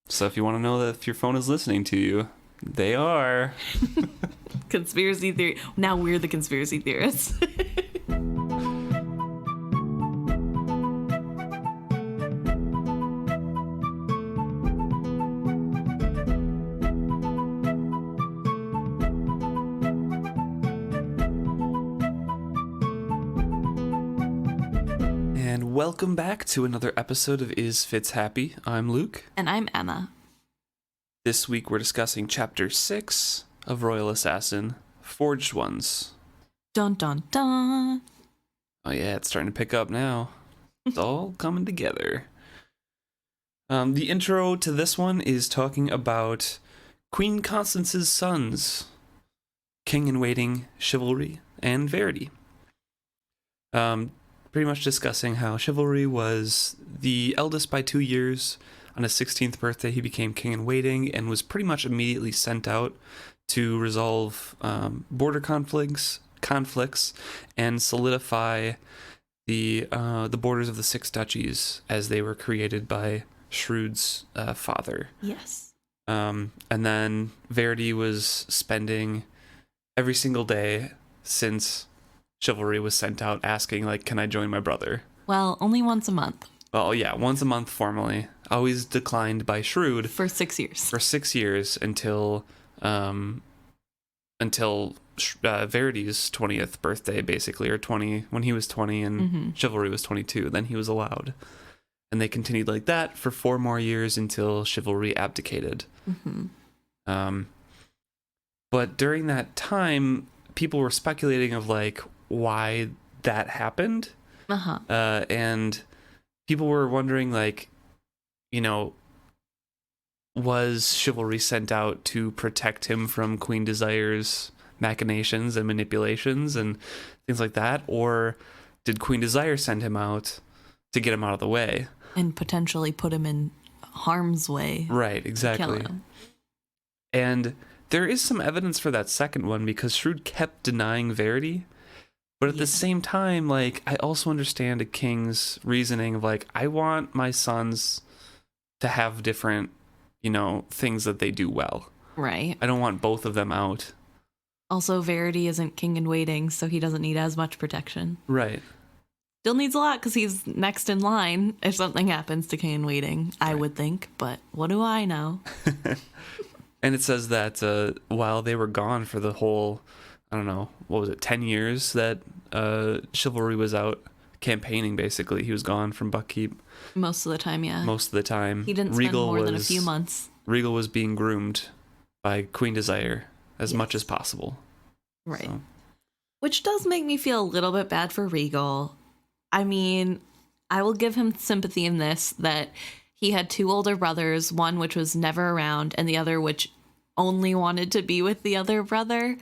So if you want to know that if your phone is listening to you, they are. Conspiracy theory. Now we're the conspiracy theorists. And welcome back to another episode of Is Fitz Happy? I'm Luke. And I'm Emma. This week we're discussing Chapter 6 of Royal Assassin, Forged Ones. Dun dun dun. Oh yeah, it's starting to pick up now. It's all coming together. The intro to this one is talking about Queen Constance's sons, King-in-Waiting Chivalry and Verity. Pretty much discussing how Chivalry was the eldest by 2 years. On his 16th birthday, he became King-in-Waiting and was pretty much immediately sent out to resolve border conflicts and solidify the borders of the 6 duchies as they were created by Shrewd's father. Yes. And then Verity was spending every single day since Chivalry was sent out asking, like, can I join my brother? Well, only once a month. Well, yeah, once a month formally. Always declined by Shrewd. For 6 years. For 6 years until Verity's 20th birthday, basically, or 20, when he was 20 and Chivalry was 22. Then he was allowed. And they continued like that for 4 more years until Chivalry abdicated. But during that time, people were speculating of, like, why that happened. And people were wondering, like, you know, was Chivalry sent out to protect him from Queen Desire's machinations and manipulations and things like that? Or did Queen Desire send him out to get him out of the way? And potentially put him in harm's way. Right, exactly. And there is some evidence for that second one because Shrewd kept denying Verity. But at the same time, like, I also understand a king's reasoning of, like, I want my sons to have different, you know, things that they do well. Right. I don't want both of them out. Also, Verity isn't King-in-Waiting, so he doesn't need as much protection. Right. Still needs a lot because he's next in line if something happens to King-in-Waiting, I would think. But what do I know? And it says that while they were gone for the whole, I don't know, what was it, 10 years that Chivalry was out campaigning, basically. He was gone from Buckkeep. Most of the time, yeah. Most of the time. He didn't spend more than a few months. Regal was being groomed by Queen Desire as much as possible. Right. So. Which does make me feel a little bit bad for Regal. I mean, I will give him sympathy in this, that he had 2 older brothers, one which was never around, and the other which only wanted to be with the other brother.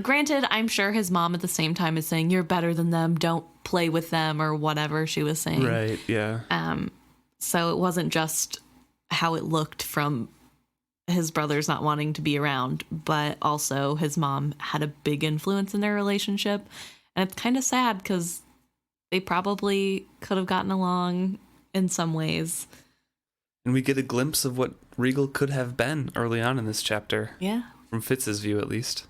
Granted, I'm sure his mom at the same time is saying, you're better than them, don't play with them, or whatever she was saying. Right, yeah. So it wasn't just how it looked from his brothers not wanting to be around, but also his mom had a big influence in their relationship. And it's kind of sad because they probably could have gotten along in some ways. And we get a glimpse of what Regal could have been early on in this chapter. Yeah. From Fitz's view, at least.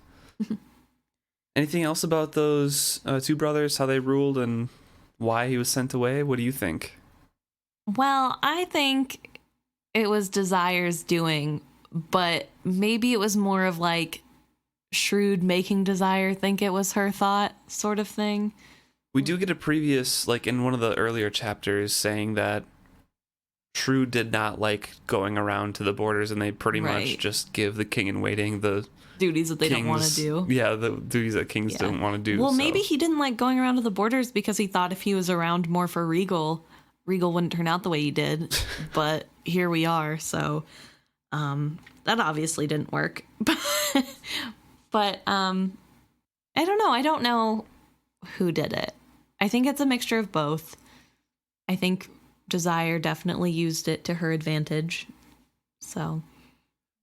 Anything else about those 2 brothers, how they ruled, and why he was sent away? What do you think? Well, I think it was Desire's doing, but maybe it was more of like Shrewd making Desire think it was her thought sort of thing. We do get a previous, like in one of the earlier chapters, saying that Shrewd did not like going around to the borders, and they pretty much just give the King-in-Waiting the duties that they don't want to do. Yeah, the duties that kings don't want to do. Well, maybe he didn't like going around to the borders because he thought if he was around more for Regal wouldn't turn out the way he did. But here we are, so that obviously didn't work. But I don't know. I don't know who did it. I think it's a mixture of both. I think Desire definitely used it to her advantage. So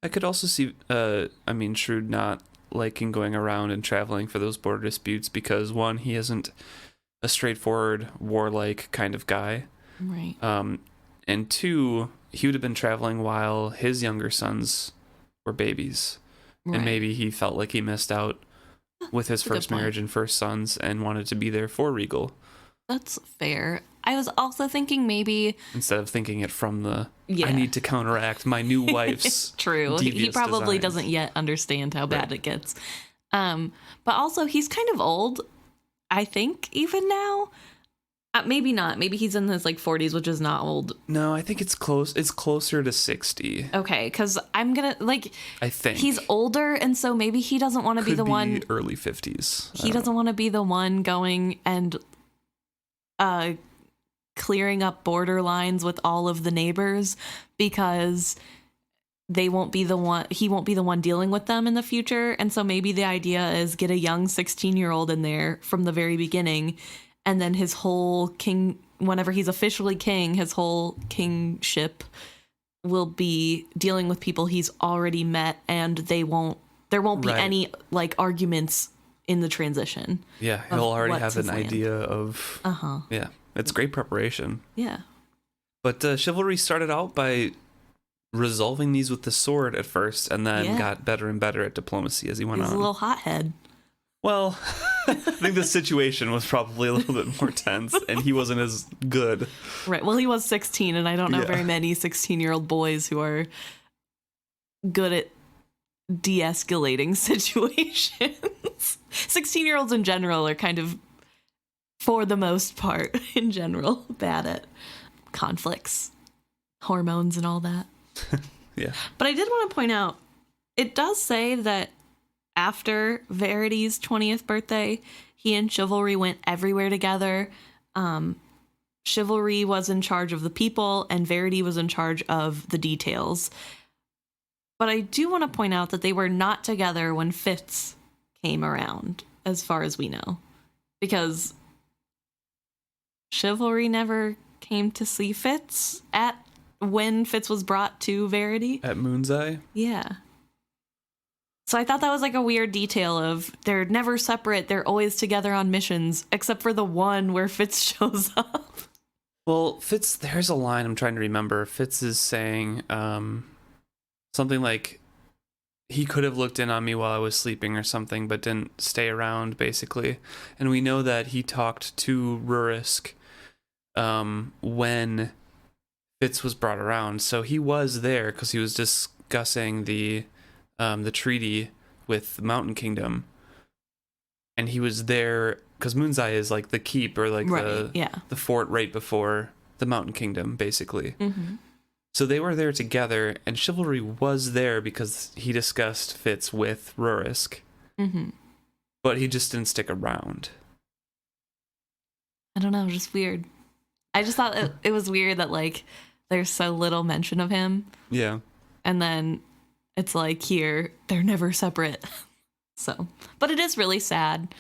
I could also see, Shrewd not liking going around and traveling for those border disputes because, one, he isn't a straightforward, warlike kind of guy. Right. And two, he would have been traveling while his younger sons were babies. Right. And maybe he felt like he missed out with his first marriage and first sons and wanted to be there for Regal. That's fair. I was also thinking maybe... Instead of thinking it from the, I need to counteract my new wife's True. He probably doesn't yet understand how bad it gets. But also, he's kind of old, I think, even now. Maybe not. Maybe he's in his 40s, which is not old. No, I think it's close. It's closer to 60. Okay, because I'm gonna I think he's older, and so maybe he doesn't want to be the one. Early 50s. He doesn't want to be the one going and clearing up border lines with all of the neighbors, because they won't be the one. He won't be the one dealing with them in the future, and so maybe the idea is get a young 16-year-old in there from the very beginning. And then his whole whenever he's officially king, his whole kingship will be dealing with people he's already met, and there won't be any arguments in the transition. Yeah, he'll already have an idea of. Yeah, it's great preparation. Yeah. But chivalry started out by resolving these with the sword at first, and then got better and better at diplomacy as he went on. He's a little hothead. Well, I think the situation was probably a little bit more tense, and he wasn't as good. Right. Well, he was 16, and I don't know very many 16-year-old boys who are good at de-escalating situations. 16-year-olds in general are kind of, for the most part, in general, bad at conflicts, hormones, and all that. Yeah. But I did want to point out, it does say that after Verity's 20th birthday, he and Chivalry went everywhere together. Chivalry was in charge of the people, and Verity was in charge of the details. But I do want to point out that they were not together when Fitz came around, as far as we know. Because Chivalry never came to see Fitz when Fitz was brought to Verity. At Moon's Eye? Yeah. So I thought that was a weird detail of they're never separate. They're always together on missions, except for the one where Fitz shows up. Well, Fitz, there's a line I'm trying to remember. Fitz is saying something like, he could have looked in on me while I was sleeping or something, but didn't stay around, basically. And we know that he talked to Rurisk when Fitz was brought around. So he was there because he was discussing the treaty with the Mountain Kingdom, and he was there because Moon's Eye is the keep or the fort right before the Mountain Kingdom, basically. Mm-hmm. So they were there together, and Chivalry was there because he discussed Fitz with Rurisk. Mm-hmm. But he just didn't stick around. I don't know, just weird. I just thought it was weird that there's so little mention of him. Yeah. And then it's here, they're never separate. So, but it is really sad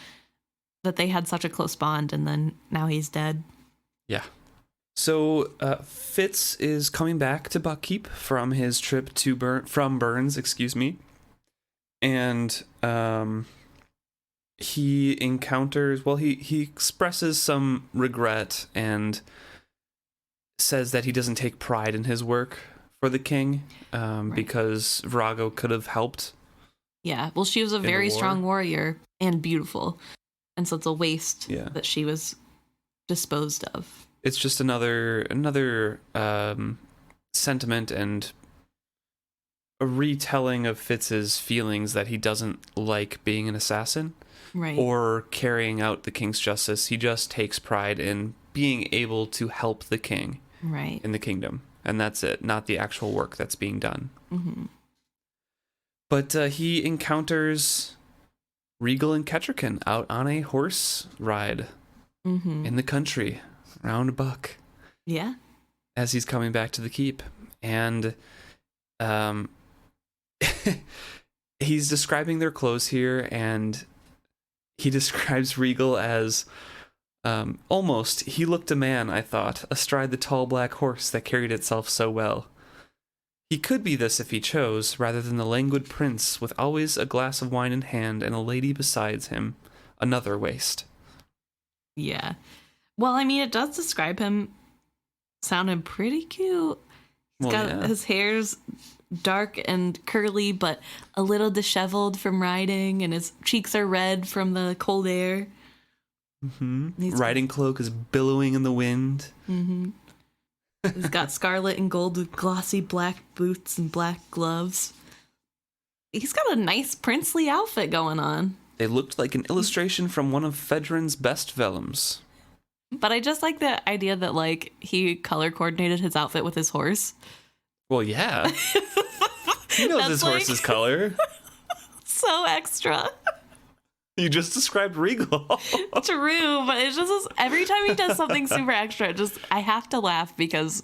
that they had such a close bond, and then now he's dead. Yeah. So Fitz is coming back to Buckkeep from his trip to from Bearns, and he encounters. Well, he expresses some regret and says that he doesn't take pride in his work for the king, because Virago could have helped. Yeah, well, she was a very strong warrior and beautiful, and so it's a waste that she was disposed of. It's just another sentiment and a retelling of Fitz's feelings that he doesn't like being an assassin, or carrying out the king's justice. He just takes pride in being able to help the king, in the kingdom. And that's it, not the actual work that's being done. Mm-hmm. But he encounters Regal and Kettricken out on a horse ride in the country, round Buck. Yeah. As he's coming back to the keep. And he's describing their clothes here, and he describes Regal as... almost, he looked a man, I thought, astride the tall black horse that carried itself so well. He could be this if he chose, rather than the languid prince with always a glass of wine in hand and a lady besides him, another waste. Yeah. Well, I mean, it does describe him sounding pretty cute. His hair's dark and curly, but a little disheveled from riding, and his cheeks are red from the cold air. Mm-hmm. Riding cloak is billowing in the wind. Mm-hmm. He's got scarlet and gold with glossy black boots and black gloves. He's got a nice princely outfit going on. They looked like an illustration from one of Fedrin's best vellums. But I just like the idea that, like, he color coordinated his outfit with his horse. Well, yeah. He knows his horse's color. So extra. You just described Regal. True, but it's just every time he does something super extra, I have to laugh because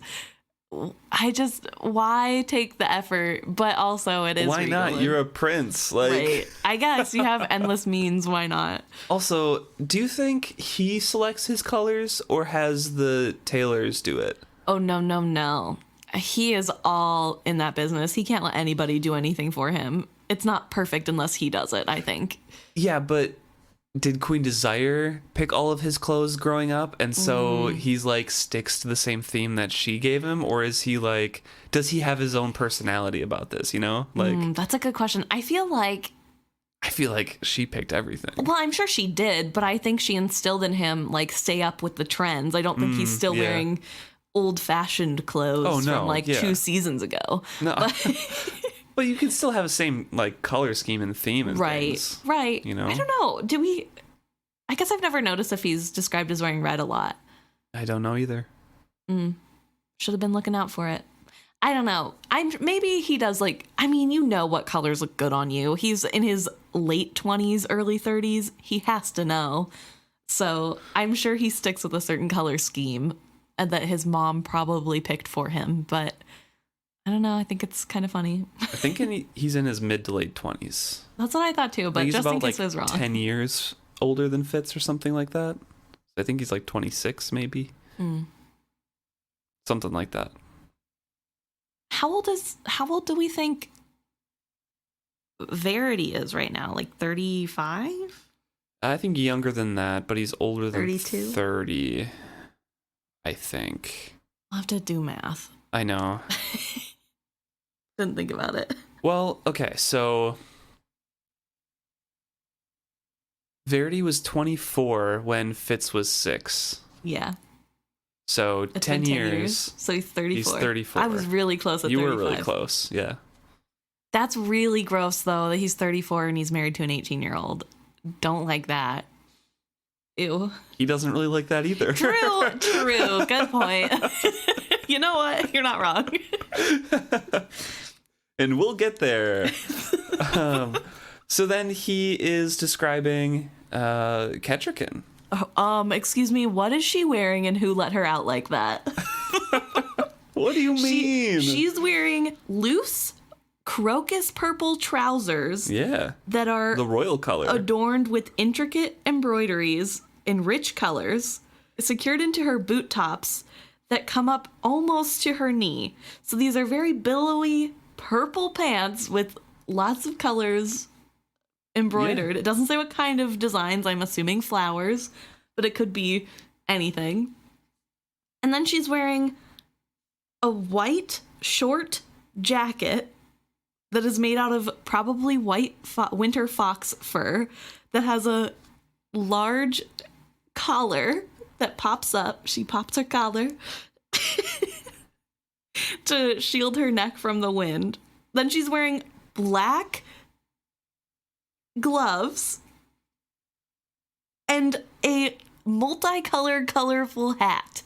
why take the effort? But also it is why Regal. not? You're a prince. Like, right. I guess you have endless means. Why not? Also, do you think he selects his colors or has the tailors do it? Oh, no. He is all in that business. He can't let anybody do anything for him. It's not perfect unless he does it, I think. Yeah, but did Queen Desire pick all of his clothes growing up, and so he's like sticks to the same theme that she gave him, or is he like, does he have his own personality about this, you know? Like, that's a good question. I feel like she picked everything. Well, I'm sure she did, but I think she instilled in him, like, stay up with the trends. I don't think he's still wearing old-fashioned clothes from, like, 2 seasons ago. No. But you can still have the same, like, color scheme and theme and things. Right. You know? I don't know. I guess I've never noticed if he's described as wearing red a lot. I don't know either. Should have been looking out for it. I don't know. Maybe he does, like, I mean, you know what colors look good on you. He's in his late 20s, early 30s. He has to know. So I'm sure he sticks with a certain color scheme and that his mom probably picked for him. But I don't know. I think it's kind of funny. I think he's in his mid to late 20s. That's what I thought too, but just in case I was wrong. 10 years older than Fitz or something like that. I think he's like 26 maybe. Something like that. How old do we think Verity is right now? Like 35? I think younger than that, but he's older than 32? 30, I think. I'll have to do math. I know. Didn't think about it. Well, okay, so Verity was 24 when Fitz was 6. Yeah. So It's 10 been 10 years. So he's 34. He's 34. I was really close at 35. You were really close, yeah. That's really gross, though, that he's 34 and he's married to an 18-year-old. Don't like that. Ew. He doesn't really like that either. True. Good point. You know what? You're not wrong. And we'll get there. So then he is describing Kettricken. Excuse me, what is she wearing and who let her out like that? What do you mean? She's wearing loose crocus purple trousers. Yeah. That are the royal color. Adorned with intricate embroideries in rich colors, secured into her boot tops that come up almost to her knee. So these are very billowy purple pants with lots of colors embroidered. Yeah. It doesn't say what kind of designs. I'm assuming flowers, but it could be anything. And then she's wearing a white short jacket that is made out of probably white winter fox fur that has a large collar that pops up. She pops her collar to shield her neck from the wind. Then she's wearing black gloves and a multicolored, colorful hat.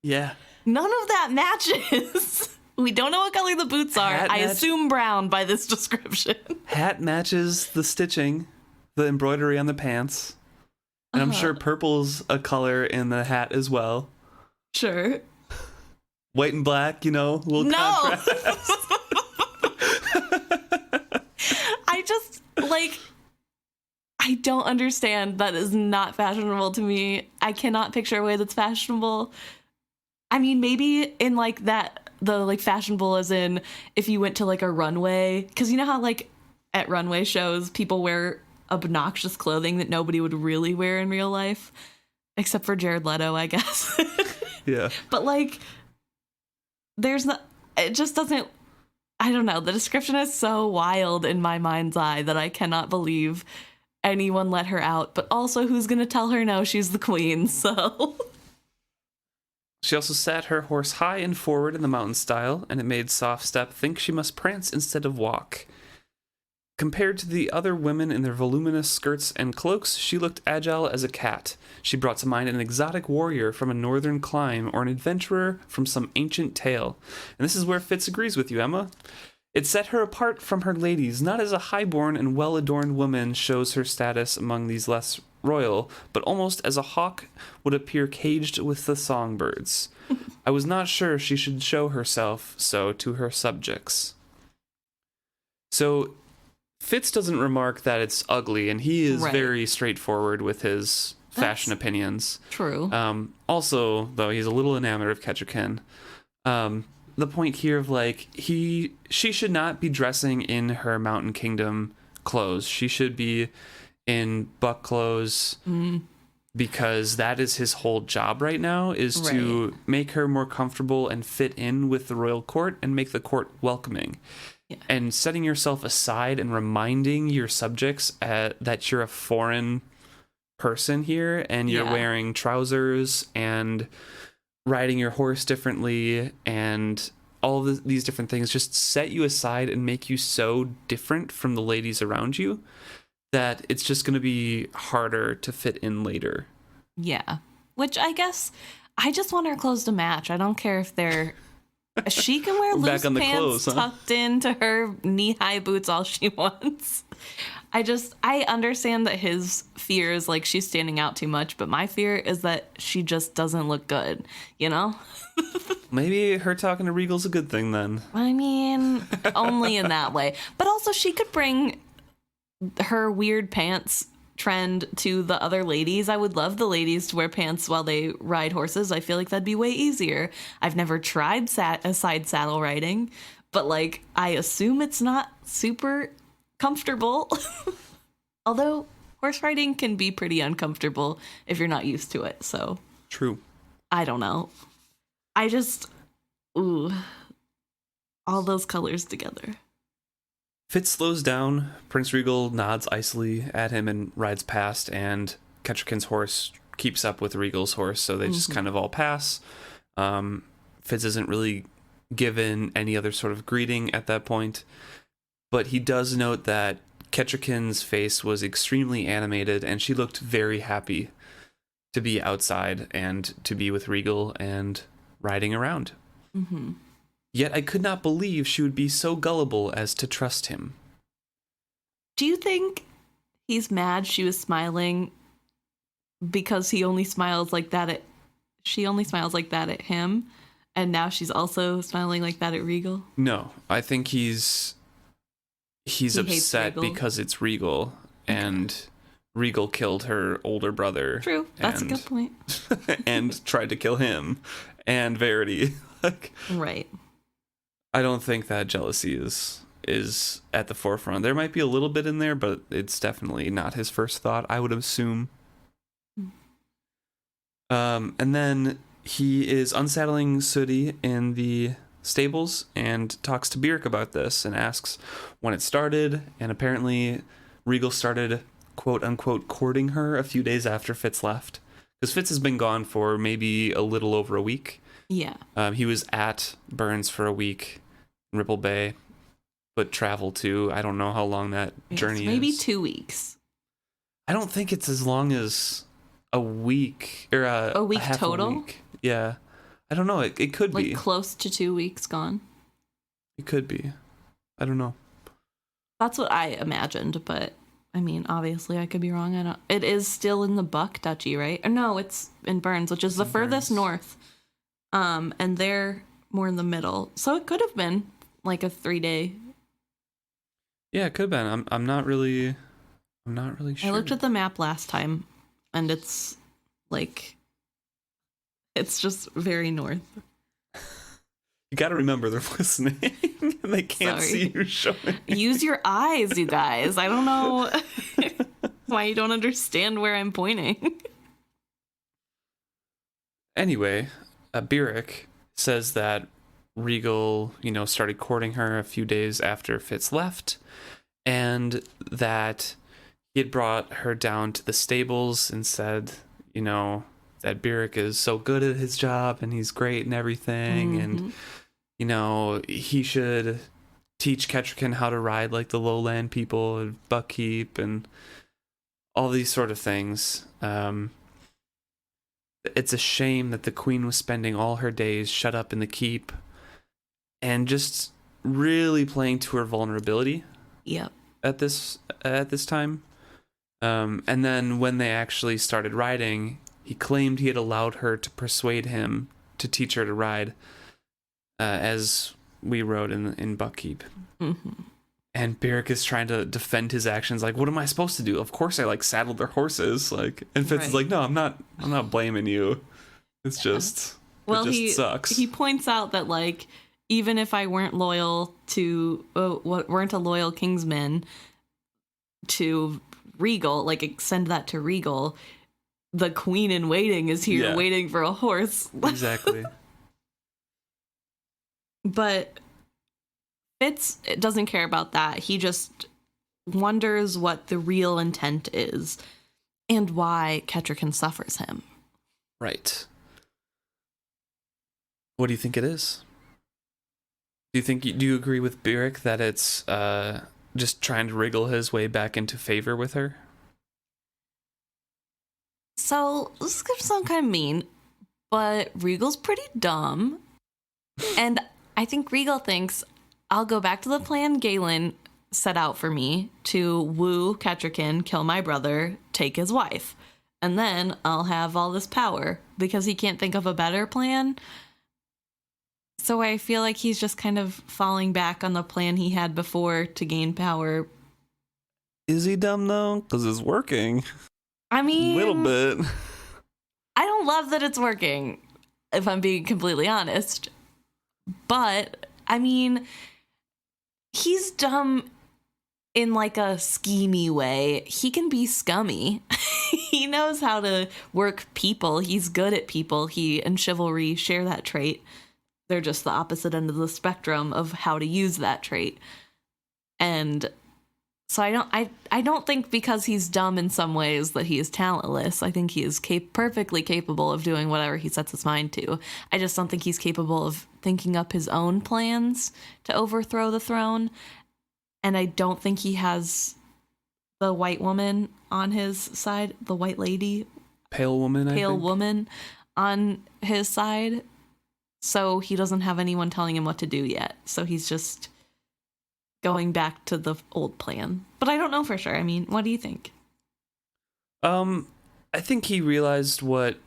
Yeah. None of that matches. We don't know what color the boots are. I assume brown by this description. Hat matches the stitching, the embroidery on the pants. And I'm sure purple's a color in the hat as well. Sure. White and black, little contrast. I don't understand. That is not fashionable to me. I cannot picture a way that's fashionable. I mean, maybe in the fashionable as in if you went to a runway, because you know how at runway shows people wear obnoxious clothing that nobody would really wear in real life, except for Jared Leto, I guess. Yeah. But there's not. it just doesn't, I don't know. The description is so wild in my mind's eye that I cannot believe anyone let her out. But also, who's going to tell her no? She's the queen, so... She also sat her horse high and forward in the mountain style, and it made Soft Step think she must prance instead of walk. Compared to the other women in their voluminous skirts and cloaks, she looked agile as a cat. She brought to mind an exotic warrior from a northern clime or an adventurer from some ancient tale. And this is where Fitz agrees with you, Emma. It set her apart from her ladies, not as a high-born and well-adorned woman shows her status among these less royal, but almost as a hawk would appear caged with the songbirds. I was not sure she should show herself so to her subjects. So Fitz doesn't remark that it's ugly, and he is very straightforward with his fashion opinions. True. Also, though, he's a little enamored of Kettricken. The point here of like she should not be dressing in her Mountain Kingdom clothes. She should be in buck clothes because that is his whole job right now, is to make her more comfortable and fit in with the royal court and make the court welcoming. Yeah. And setting yourself aside and reminding your subjects that you're a foreign person here and you're wearing trousers and riding your horse differently and all of these different things just set you aside and make you so different from the ladies around you that it's just going to be harder to fit in later. Yeah. Which I guess I just want her clothes to match. I don't care if they're... She can wear loose pants tucked into her knee-high boots all she wants. I understand that his fear is like she's standing out too much, but my fear is that she just doesn't look good, you know? Maybe her talking to Regal's a good thing then. I mean, only in that way. But also she could bring her weird pants trend to the other ladies. I would love the ladies to wear pants while they ride horses. I feel like that'd be way easier. I've never tried side saddle riding, but like I assume it's not super comfortable. Although horse riding can be pretty uncomfortable if you're not used to it. So true. I don't know. I just all those colors together. Fitz slows down. Prince Regal nods icily at him and rides past, and Kettricken's horse keeps up with Regal's horse, so they just kind of all pass. Fitz isn't really given any other sort of greeting at that point, but he does note that Kettricken's face was extremely animated, and she looked very happy to be outside and to be with Regal and riding around. Mm-hmm. Yet I could not believe she would be so gullible as to trust him. Do you think he's mad she was smiling because he only smiles like that at... She only smiles like that at him, and now she's also smiling like that at Regal? No, I think he's upset because it's Regal, and Regal killed her older brother. True, that's a good point. And tried to kill him and Verity. Right. I don't think that jealousy is at the forefront. There might be a little bit in there, but it's definitely not his first thought, I would assume. And then he is unsaddling Sooty in the stables and talks to Byrrc about this and asks when it started, and apparently Regal started quote-unquote courting her a few days after Fitz left. Because Fitz has been gone for maybe a little over a week. Yeah. He was at Bearns for a week in Ripple Bay, but traveled to, I don't know how long that journey is. Maybe 2 weeks. I don't think it's as long as a week, or a week half total? A week. Yeah. I don't know. It could be. Like close to 2 weeks gone. It could be. I don't know. That's what I imagined, but I mean, obviously I could be wrong. It is still in the Buck Duchy, right? Or no, it's in Bearns, which is the furthest north. And they're more in the middle. So it could have been like a 3-day. Yeah, it could have been. I'm not really sure. I looked at the map last time, and it's like, it's just very north. You got to remember they're listening and they can't see you showing. Use your eyes, you guys. I don't know why you don't understand where I'm pointing. Anyway, Byrrc says that Regal, started courting her a few days after Fitz left, and that he had brought her down to the stables and said, that Beric is so good at his job and he's great and everything, and he should teach Kettricken how to ride like the lowland people and Buckkeep and all these sort of things. It's a shame that the queen was spending all her days shut up in the keep and just really playing to her vulnerability. Yep. At this time. And then when they actually started riding, he claimed he had allowed her to persuade him to teach her to ride, as we wrote in Buckkeep. Mm-hmm. And Beric is trying to defend his actions, like, what am I supposed to do? Of course I saddled their horses, and Fitz is like, no, I'm not blaming you. It's just sucks. He points out that even if I weren't loyal to weren't a loyal kingsman to Regal, extend that to Regal, the queen in waiting is here waiting for a horse. Exactly. But Fitz doesn't care about that. He just wonders what the real intent is and why Kettricken suffers him. Right. What do you think it is? Do you agree with Beric that it's just trying to wriggle his way back into favor with her? So, this is going to sound kind of mean, but Regal's pretty dumb. And I think Regal thinks, I'll go back to the plan Galen set out for me to woo Kettricken, kill my brother, take his wife. And then I'll have all this power because he can't think of a better plan. So I feel like he's just kind of falling back on the plan he had before to gain power. Is he dumb, though? Because it's working. I mean... A little bit. I don't love that it's working, if I'm being completely honest. But, I mean, he's dumb in a schemy way. He can be scummy. He knows how to work people. He's good at people. He and chivalry share that trait. They're just the opposite end of the spectrum of how to use that trait. And so I don't think because he's dumb in some ways that he is talentless. I think he is perfectly capable of doing whatever he sets his mind to. I just don't think he's capable of thinking up his own plans to overthrow the throne. And I don't think he has the white woman on his side, the white lady. Pale woman on his side. So he doesn't have anyone telling him what to do yet. So he's just going back to the old plan. But I don't know for sure. I mean, what do you think? I think he realized what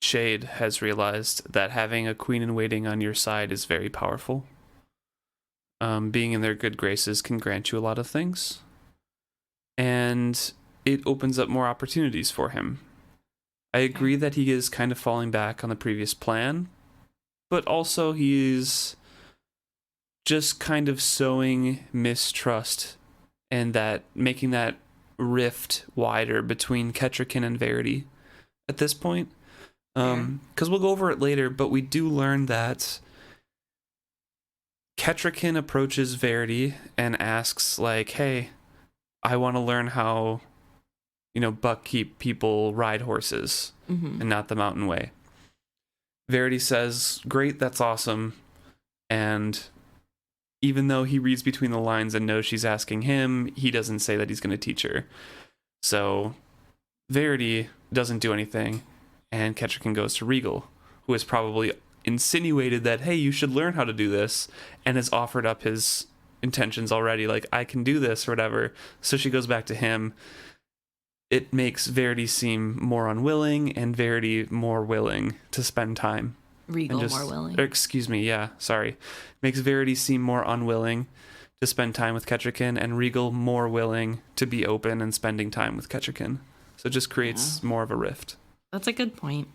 Shade has realized, that having a queen in waiting on your side is very powerful. Being in their good graces can grant you a lot of things. And it opens up more opportunities for him. I agree that he is kind of falling back on the previous plan, but also he's just kind of sowing mistrust and making that rift wider between Kettricken and Verity at this point. Because we'll go over it later, but we do learn that Kettricken approaches Verity and asks, hey, I want to learn how, Buckkeep people ride horses and not the mountain way. Verity says, great, that's awesome. And even though he reads between the lines and knows she's asking him, he doesn't say that he's going to teach her. So Verity doesn't do anything, and Kettricken goes to Regal, who has probably insinuated that, hey, you should learn how to do this, and has offered up his intentions already, I can do this or whatever. So she goes back to him. It makes Verity seem more unwilling, and Verity more willing to spend time. Regal more willing. Makes Verity seem more unwilling to spend time with Kettricken, and Regal more willing to be open and spending time with Kettricken. So it just creates more of a rift. That's a good point.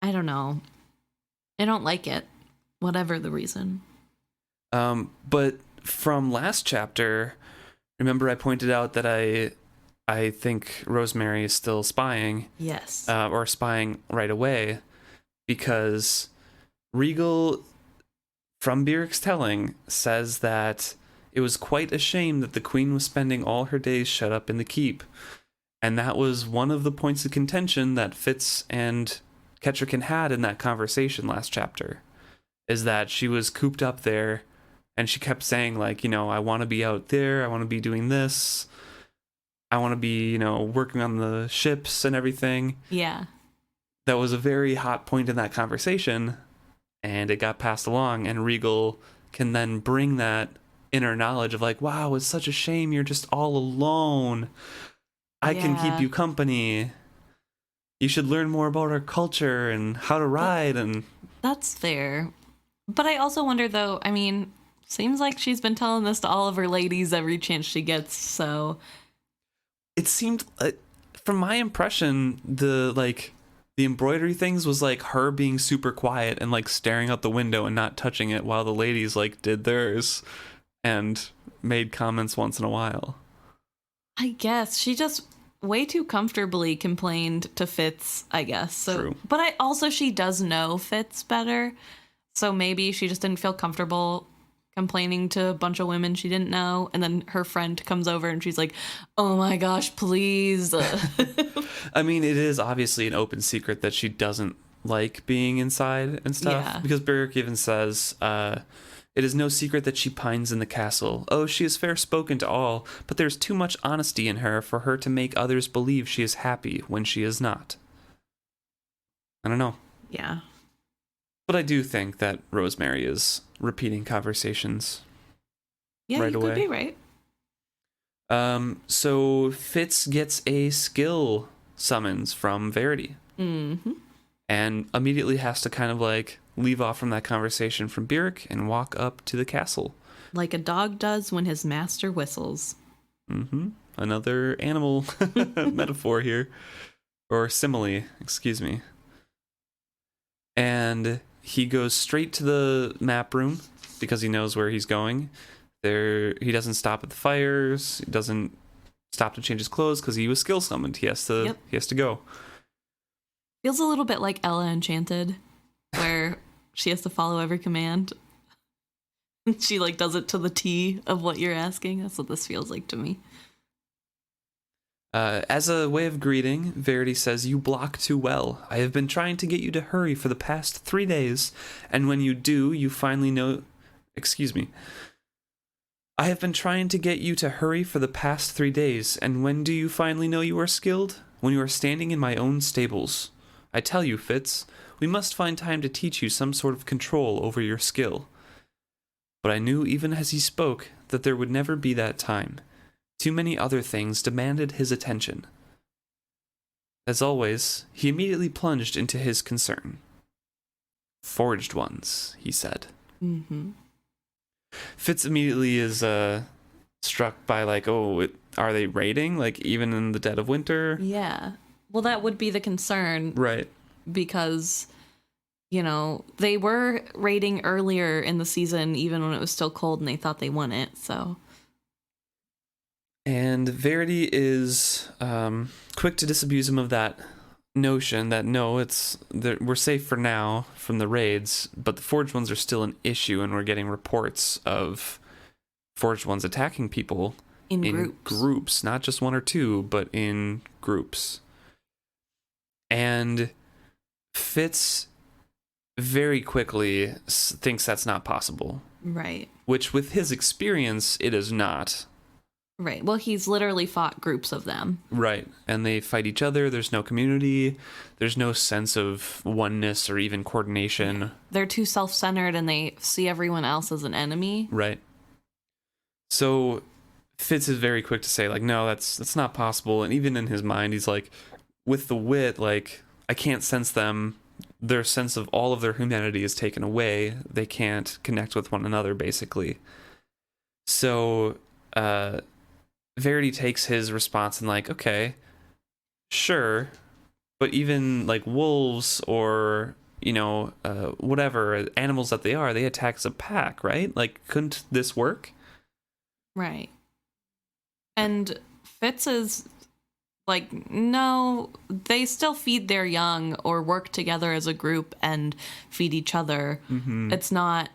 I don't know. I don't like it, whatever the reason. But from last chapter, remember I pointed out that I think Rosemary is still spying. Yes. Or spying right away, because Regal from Byrric's telling, says that it was quite a shame that the queen was spending all her days shut up in the keep. And that was one of the points of contention that Fitz and Kettricken had in that conversation last chapter, is that she was cooped up there and she kept saying, like, you know, I want to be out there, I want to be doing this, I want to be, you know, working on the ships and everything. Yeah. That was a very hot point in that conversation, and it got passed along, and Regal can then bring that inner knowledge of like, wow, it's such a shame you're just all alone. I can keep you company. You should learn more about our culture and how to ride. And that's fair. But I also wonder, though, I mean, seems like she's been telling this to all of her ladies every chance she gets, so... It seemed, from my impression, the embroidery things was like her being super quiet and like staring out the window and not touching it while the ladies like did theirs and made comments once in a while. I guess she just way too comfortably complained to Fitz, I guess. So, true. But she does know Fitz better. So maybe she just didn't feel comfortable complaining to a bunch of women she didn't know. And then her friend comes over and she's like, oh my gosh, please. I mean, it is obviously an open secret that she doesn't like being inside and stuff. Yeah. Because Byrric even says, it is no secret that she pines in the castle. Oh, she is fair spoken to all, but there's too much honesty in her for her to make others believe she is happy when she is not. I don't know. Yeah. But I do think that Rosemary is repeating conversations. Yeah, right you away. Could be right. So Fitz gets a skill summons from Verity. Mm-hmm. And immediately has to kind of like leave off from that conversation from Byrric and walk up to the castle. Like a dog does when his master whistles. Mm-hmm. Another animal metaphor here. Or simile, excuse me. And he goes straight to the map room because he knows where he's going. He doesn't stop at the fires. He doesn't stop to change his clothes because he was skill summoned. He has to go. Feels a little bit like Ella Enchanted, where she has to follow every command. She like does it to the T of what you're asking. That's what this feels like to me. As a way of greeting, Verity says, "You block too well. I have been trying to get you to hurry for the past 3 days, and when you do, you finally know... Excuse me. I have been trying to get you to hurry for the past 3 days, and when do you finally know you are skilled? When you are standing in my own stables. I tell you, Fitz, we must find time to teach you some sort of control over your skill." But I knew even as he spoke that there would never be that time. Too many other things demanded his attention. As always, he immediately plunged into his concern. "Forged ones," he said. Mm-hmm. Fitz immediately is struck by like, are they raiding? Like even in the dead of winter? Yeah. Well, that would be the concern. Right. Because, you know, they were raiding earlier in the season, even when it was still cold and they thought they won it, so... And Verity is quick to disabuse him of that notion that no, we're safe for now from the raids, but the forged ones are still an issue, and we're getting reports of forged ones attacking people in groups, not just one or two, but in groups. And Fitz very quickly thinks that's not possible. Right. Which, with his experience, it is not. Right. Well, he's literally fought groups of them. Right. And they fight each other. There's no community. There's no sense of oneness or even coordination. Yeah. They're too self-centered and they see everyone else as an enemy. Right. So Fitz is very quick to say, like, no, that's not possible. And even in his mind, he's like, with the wit, like, I can't sense them. Their sense of all of their humanity is taken away. They can't connect with one another, basically. So, Verity takes his response and like, okay, sure, but even like wolves or, you know, whatever animals that they are, they attack as a pack, right? Like, couldn't this work? Right. And Fitz is like, no, they still feed their young or work together as a group and feed each other. Mm-hmm. It's not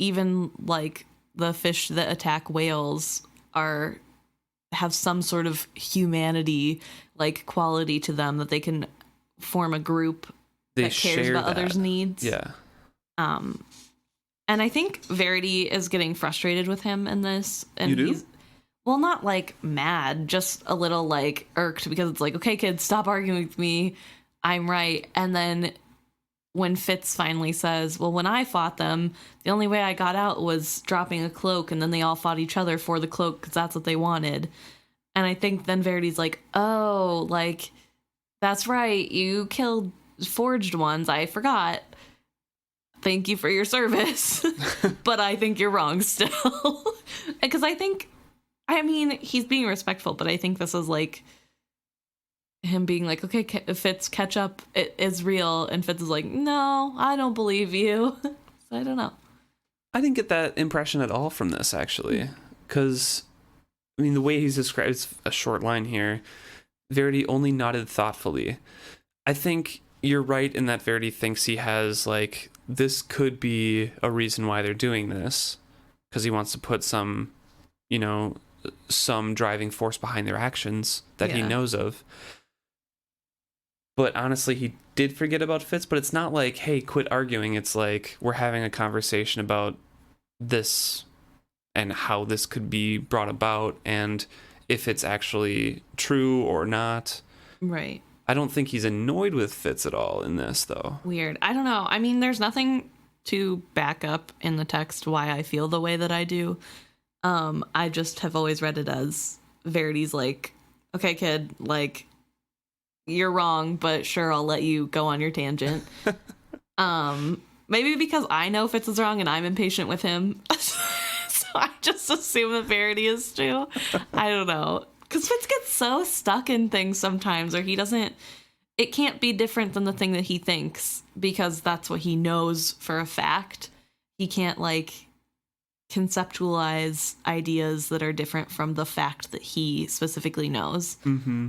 even like the fish that attack whales have some sort of humanity like quality to them, that they can form a group that cares about others' needs. Yeah. And I think Verity is getting frustrated with him in this. And you do? He's, well, not like mad, just a little like irked, because it's like, okay, kids, stop arguing with me. I'm right. And then when Fitz finally says, well, when I fought them, the only way I got out was dropping a cloak, and then they all fought each other for the cloak because that's what they wanted. And I think then Verity's like, oh, like, that's right. You killed forged ones. I forgot. Thank you for your service. But I think you're wrong still. Because I mean, he's being respectful, but I think this is like him being like, okay, Fitz, catch up. It is real. And Fitz is like, no, I don't believe you. So I don't know. I didn't get that impression at all from this, actually. Because, I mean, the way he's described, it's a short line here. Verity only nodded thoughtfully. I think you're right in that Verity thinks he has, like, this could be a reason why they're doing this. Because he wants to put some, you know, some driving force behind their actions that he knows of. But honestly, he did forget about Fitz, but it's not like, hey, quit arguing. It's like, we're having a conversation about this and how this could be brought about and if it's actually true or not. Right. I don't think he's annoyed with Fitz at all in this, though. Weird. I don't know. I mean, there's nothing to back up in the text why I feel the way that I do. I just have always read it as Verity's like, okay, kid, like, you're wrong, but sure, I'll let you go on your tangent. Maybe because I know Fitz is wrong and I'm impatient with him. So I just assume that Verity is too. I don't know. Because Fitz gets so stuck in things sometimes, or it can't be different than the thing that he thinks, because that's what he knows for a fact. He can't, like, conceptualize ideas that are different from the fact that he specifically knows. Mm-hmm.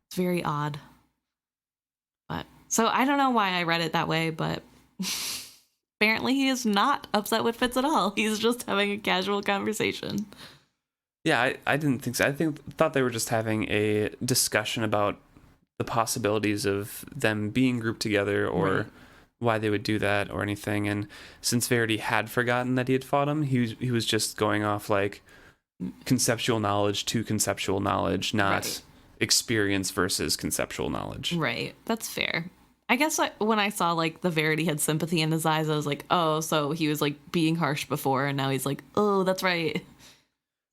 It's very odd. But so I don't know why I read it that way, but apparently he is not upset with Fitz at all. He's just having a casual conversation. Yeah, I didn't think so. Thought they were just having a discussion about the possibilities of them being grouped together, or why they would do that or anything. And since Verity had forgotten that he had fought him, he was just going off like conceptual knowledge to conceptual knowledge, not experience versus conceptual knowledge. Right. That's fair. I guess when I saw like the Verity had sympathy in his eyes, I was like, oh, so he was like being harsh before, and now he's like, oh, that's right.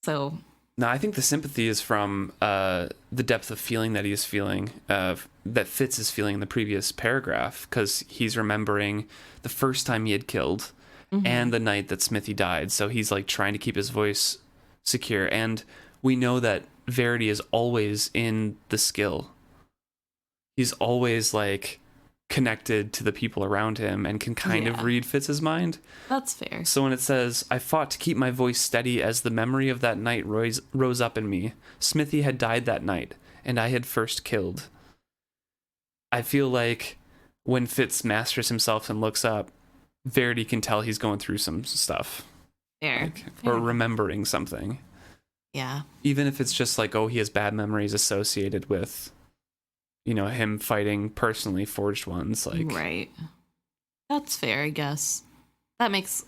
So no, I think the sympathy is from the depth of feeling that he is feeling, that Fitz is feeling in the previous paragraph, because he's remembering the first time he had killed and the night that Smithy died. So he's like trying to keep his voice secure. And we know that Verity is always in the skill. He's always like connected to the people around him and can kind of read Fitz's mind. That's fair. So when it says, I fought to keep my voice steady as the memory of that night rose up in me. Smithy had died that night, and I had first killed. I feel like when Fitz masters himself and looks up, Verity can tell he's going through some stuff. Fair. Or remembering something. Yeah. Even if it's just like, oh, he has bad memories associated with, you know, him fighting personally forged ones. Like, right. That's fair, I guess. That makes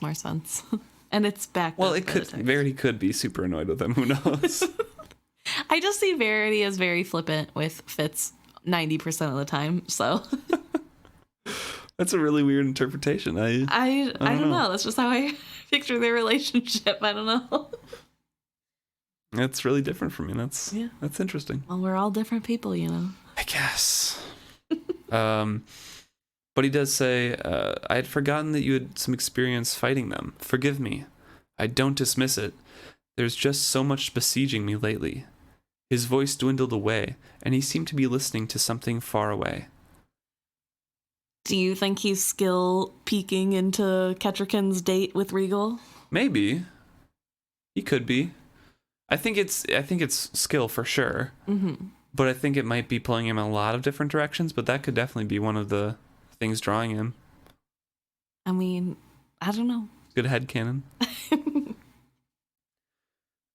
more sense. And it's back. Well, it could. Verity could be super annoyed with him. Who knows? I just see Verity as very flippant with Fitz 90% of the time. So that's a really weird interpretation. I don't know. That's just how I picture their relationship. I don't know. It's really different from me. That's interesting. Well, we're all different people, you know. I guess. But he does say, I had forgotten that you had some experience fighting them. Forgive me. I don't dismiss it. There's just so much besieging me lately. His voice dwindled away, and he seemed to be listening to something far away. Do you think he's still peeking into Kettricken's date with Regal? Maybe. He could be. I think it's skill for sure. Mm-hmm. But I think it might be pulling him in a lot of different directions, but that could definitely be one of the things drawing him. I mean, I don't know. Good headcanon.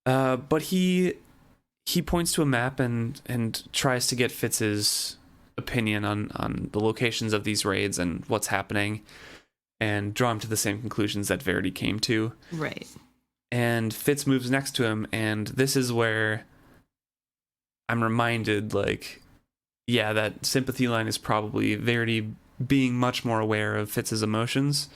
But he points to a map and tries to get Fitz's opinion on the locations of these raids and what's happening, and draw him to the same conclusions that Verity came to. Right. And Fitz moves next to him, and this is where I'm reminded, like, yeah, that sympathy line is probably Verity being much more aware of Fitz's emotions,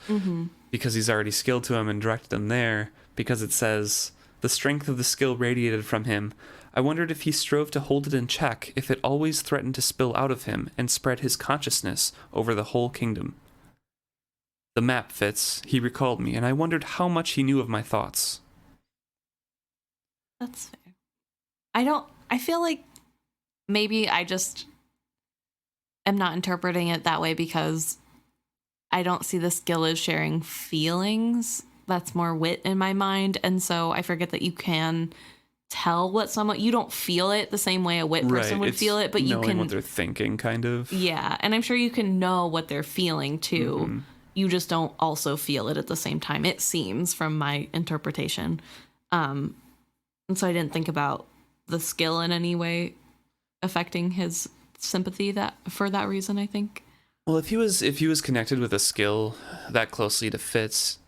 because he's already skilled to him and directed them there, because it says, the strength of the skill radiated from him. I wondered if he strove to hold it in check, if it always threatened to spill out of him and spread his consciousness over the whole kingdom. The map, Fitz, he recalled me, and I wondered how much he knew of my thoughts. That's fair. I feel like maybe I just am not interpreting it that way because I don't see the skill as sharing feelings. That's more wit in my mind. And so I forget that you can tell what someone, you don't feel it the same way a wit person would feel it, but you can, what they're thinking, kind of. Yeah, and I'm sure you can know what they're feeling too. You just don't also feel it at the same time, it seems, from my interpretation. And so I didn't think about the skill in any way affecting his sympathy for that reason, I think. Well, if he was connected with a skill that closely to Fitz,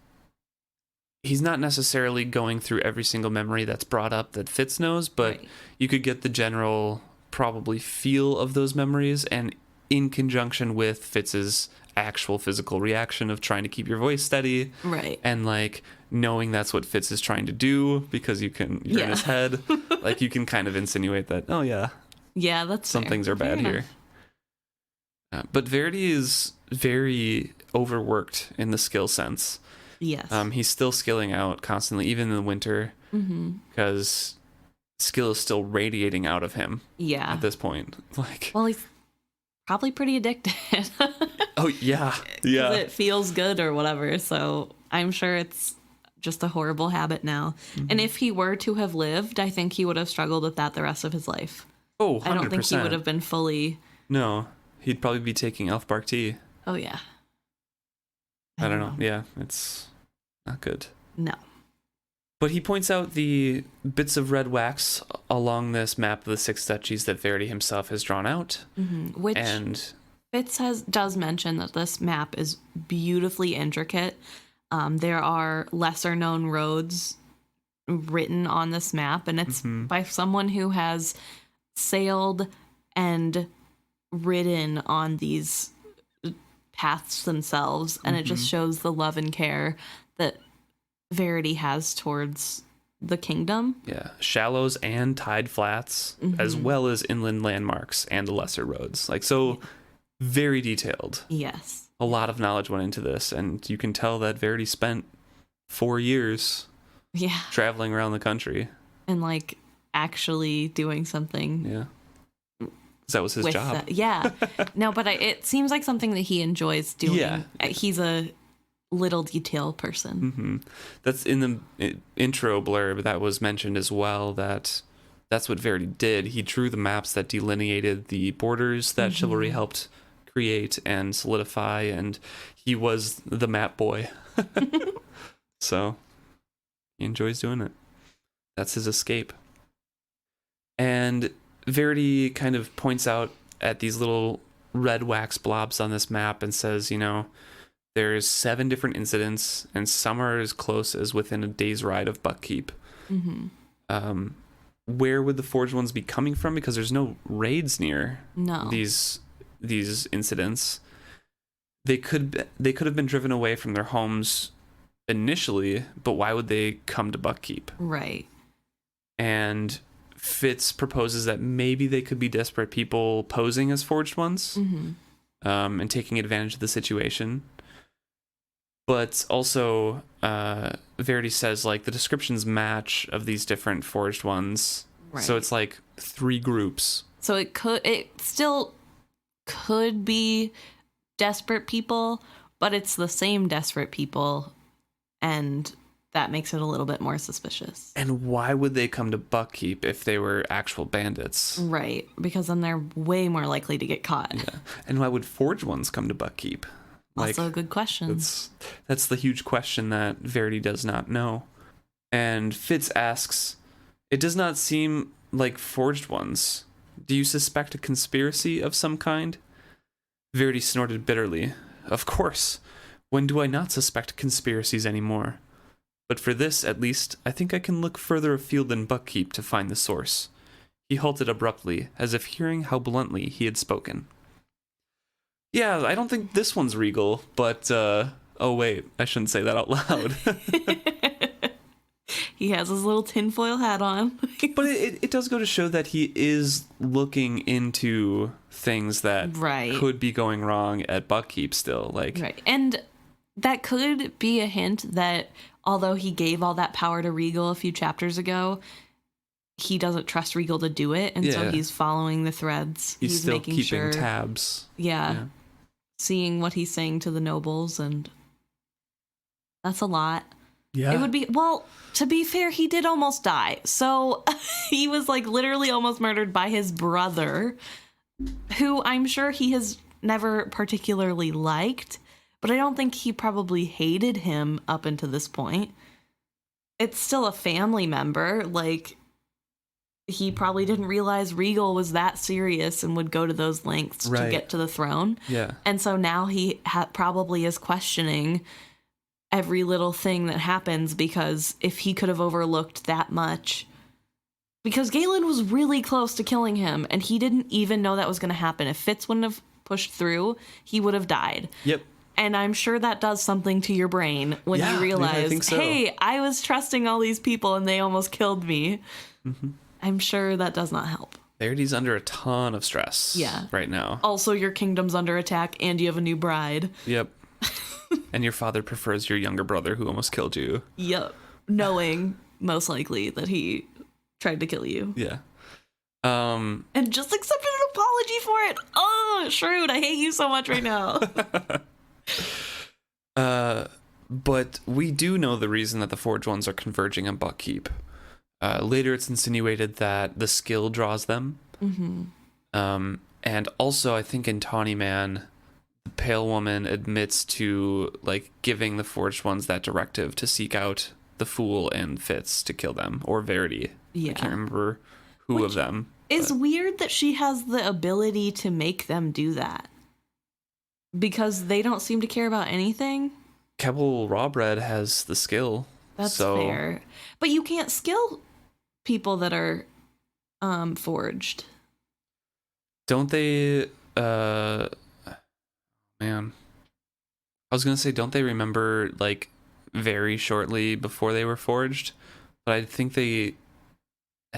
he's not necessarily going through every single memory that's brought up that Fitz knows, but you could get the general probably feel of those memories, and in conjunction with Fitz's actual physical reaction of trying to keep your voice steady, right, and like knowing that's what Fitz is trying to do because you're in his head, like you can kind of insinuate that, oh yeah, that's some fair. things are bad here. But Verity is very overworked in the skill sense. Yes. He's still skilling out constantly, even in the winter, because skill is still radiating out of him. Yeah. At this point, like. Well, he's probably pretty addicted. Oh yeah, yeah. It feels good or whatever. So I'm sure it's just a horrible habit now. And if he were to have lived, I think he would have struggled with that the rest of his life. Oh, 100%. I don't think he would have been fully. No, he'd probably be taking elf bark tea. Oh yeah. I don't know. Yeah, it's not good. No. But he points out the bits of red wax along this map of the 6 duchies that Verity himself has drawn out. Which Fitz does mention that this map is beautifully intricate. There are lesser known roads written on this map, and it's by someone who has sailed and ridden on these paths themselves, and it just shows the love and care that Verity has towards the kingdom. Yeah, shallows and tide flats, as well as inland landmarks and the lesser roads. Like, so very detailed. Yes. A lot of knowledge went into this, and you can tell that Verity spent 4 years traveling around the country. And, like, actually doing something. Yeah. That was his job. No, but it seems like something that he enjoys doing. Yeah. He's a little detail person. That's in the intro blurb that was mentioned as well, that's what Verity did. He drew the maps that delineated the borders that Chivalry helped create and solidify, and he was the map boy. So he enjoys doing it. That's his escape. And Verity kind of points out at these little red wax blobs on this map and says, there's 7 different incidents, and some are as close as within a day's ride of Buckkeep. Where would the Forged Ones be coming from? Because there's no raids near these incidents. They could have been driven away from their homes initially, but why would they come to Buckkeep? Right. And Fitz proposes that maybe they could be desperate people posing as Forged Ones, and taking advantage of the situation. But also, Verity says, like, the descriptions match of these different Forged Ones. Right. So it's like 3 groups. So it still could be desperate people, but it's the same desperate people, and that makes it a little bit more suspicious. And why would they come to Buckkeep if they were actual bandits? Right, because then they're way more likely to get caught. Yeah. And why would Forged Ones come to Buckkeep? Like, also a good question. That's the huge question that Verity does not know. And Fitz asks, "It does not seem like forged ones. Do you suspect a conspiracy of some kind?" Verity snorted bitterly. "Of course. When do I not suspect conspiracies anymore? But for this, at least, I think I can look further afield than Buckkeep to find the source." He halted abruptly, as if hearing how bluntly he had spoken. "Yeah, I don't think this one's Regal, but, oh wait, I shouldn't say that out loud." He has his little tinfoil hat on. But it does go to show that he is looking into things that could be going wrong at Buckkeep still. Right. And that could be a hint that although he gave all that power to Regal a few chapters ago, he doesn't trust Regal to do it. And so he's following the threads. He's still making keeping tabs. Yeah. Seeing what he's saying to the nobles. And that's a lot. Yeah. It would be, well, to be fair, he did almost die. So he was like literally almost murdered by his brother, who I'm sure he has never particularly liked, but I don't think he probably hated him up until this point. It's still a family member. Like, he probably didn't realize Regal was that serious and would go to those lengths to get to the throne. Yeah. And so now he probably is questioning every little thing that happens, because if he could have overlooked that much, because Galen was really close to killing him and he didn't even know that was going to happen. If Fitz wouldn't have pushed through, he would have died. Yep. And I'm sure that does something to your brain when you realize, hey, I was trusting all these people and they almost killed me. Mm-hmm. I'm sure that does not help. Verity's under a ton of stress right now. Also, your kingdom's under attack and you have a new bride. Yep. And your father prefers your younger brother who almost killed you. Yep. Knowing, most likely, that he tried to kill you. Yeah. And just accepted an apology for it. Oh, Shrewd, I hate you so much right now. But we do know the reason that the Forged Ones are converging on Buckkeep. Later, it's insinuated that the skill draws them. Mm-hmm. And also, I think in Tawny Man, the Pale Woman admits to like giving the Forged Ones that directive to seek out the Fool and Fitz to kill them, or Verity. Yeah. I can't remember who of them. It's weird that she has the ability to make them do that, because they don't seem to care about anything. Keble Rawbread has the skill. That's fair. But you can't skill people that are forged. Don't they man. I was going to say, don't they remember like very shortly before they were forged? But I think they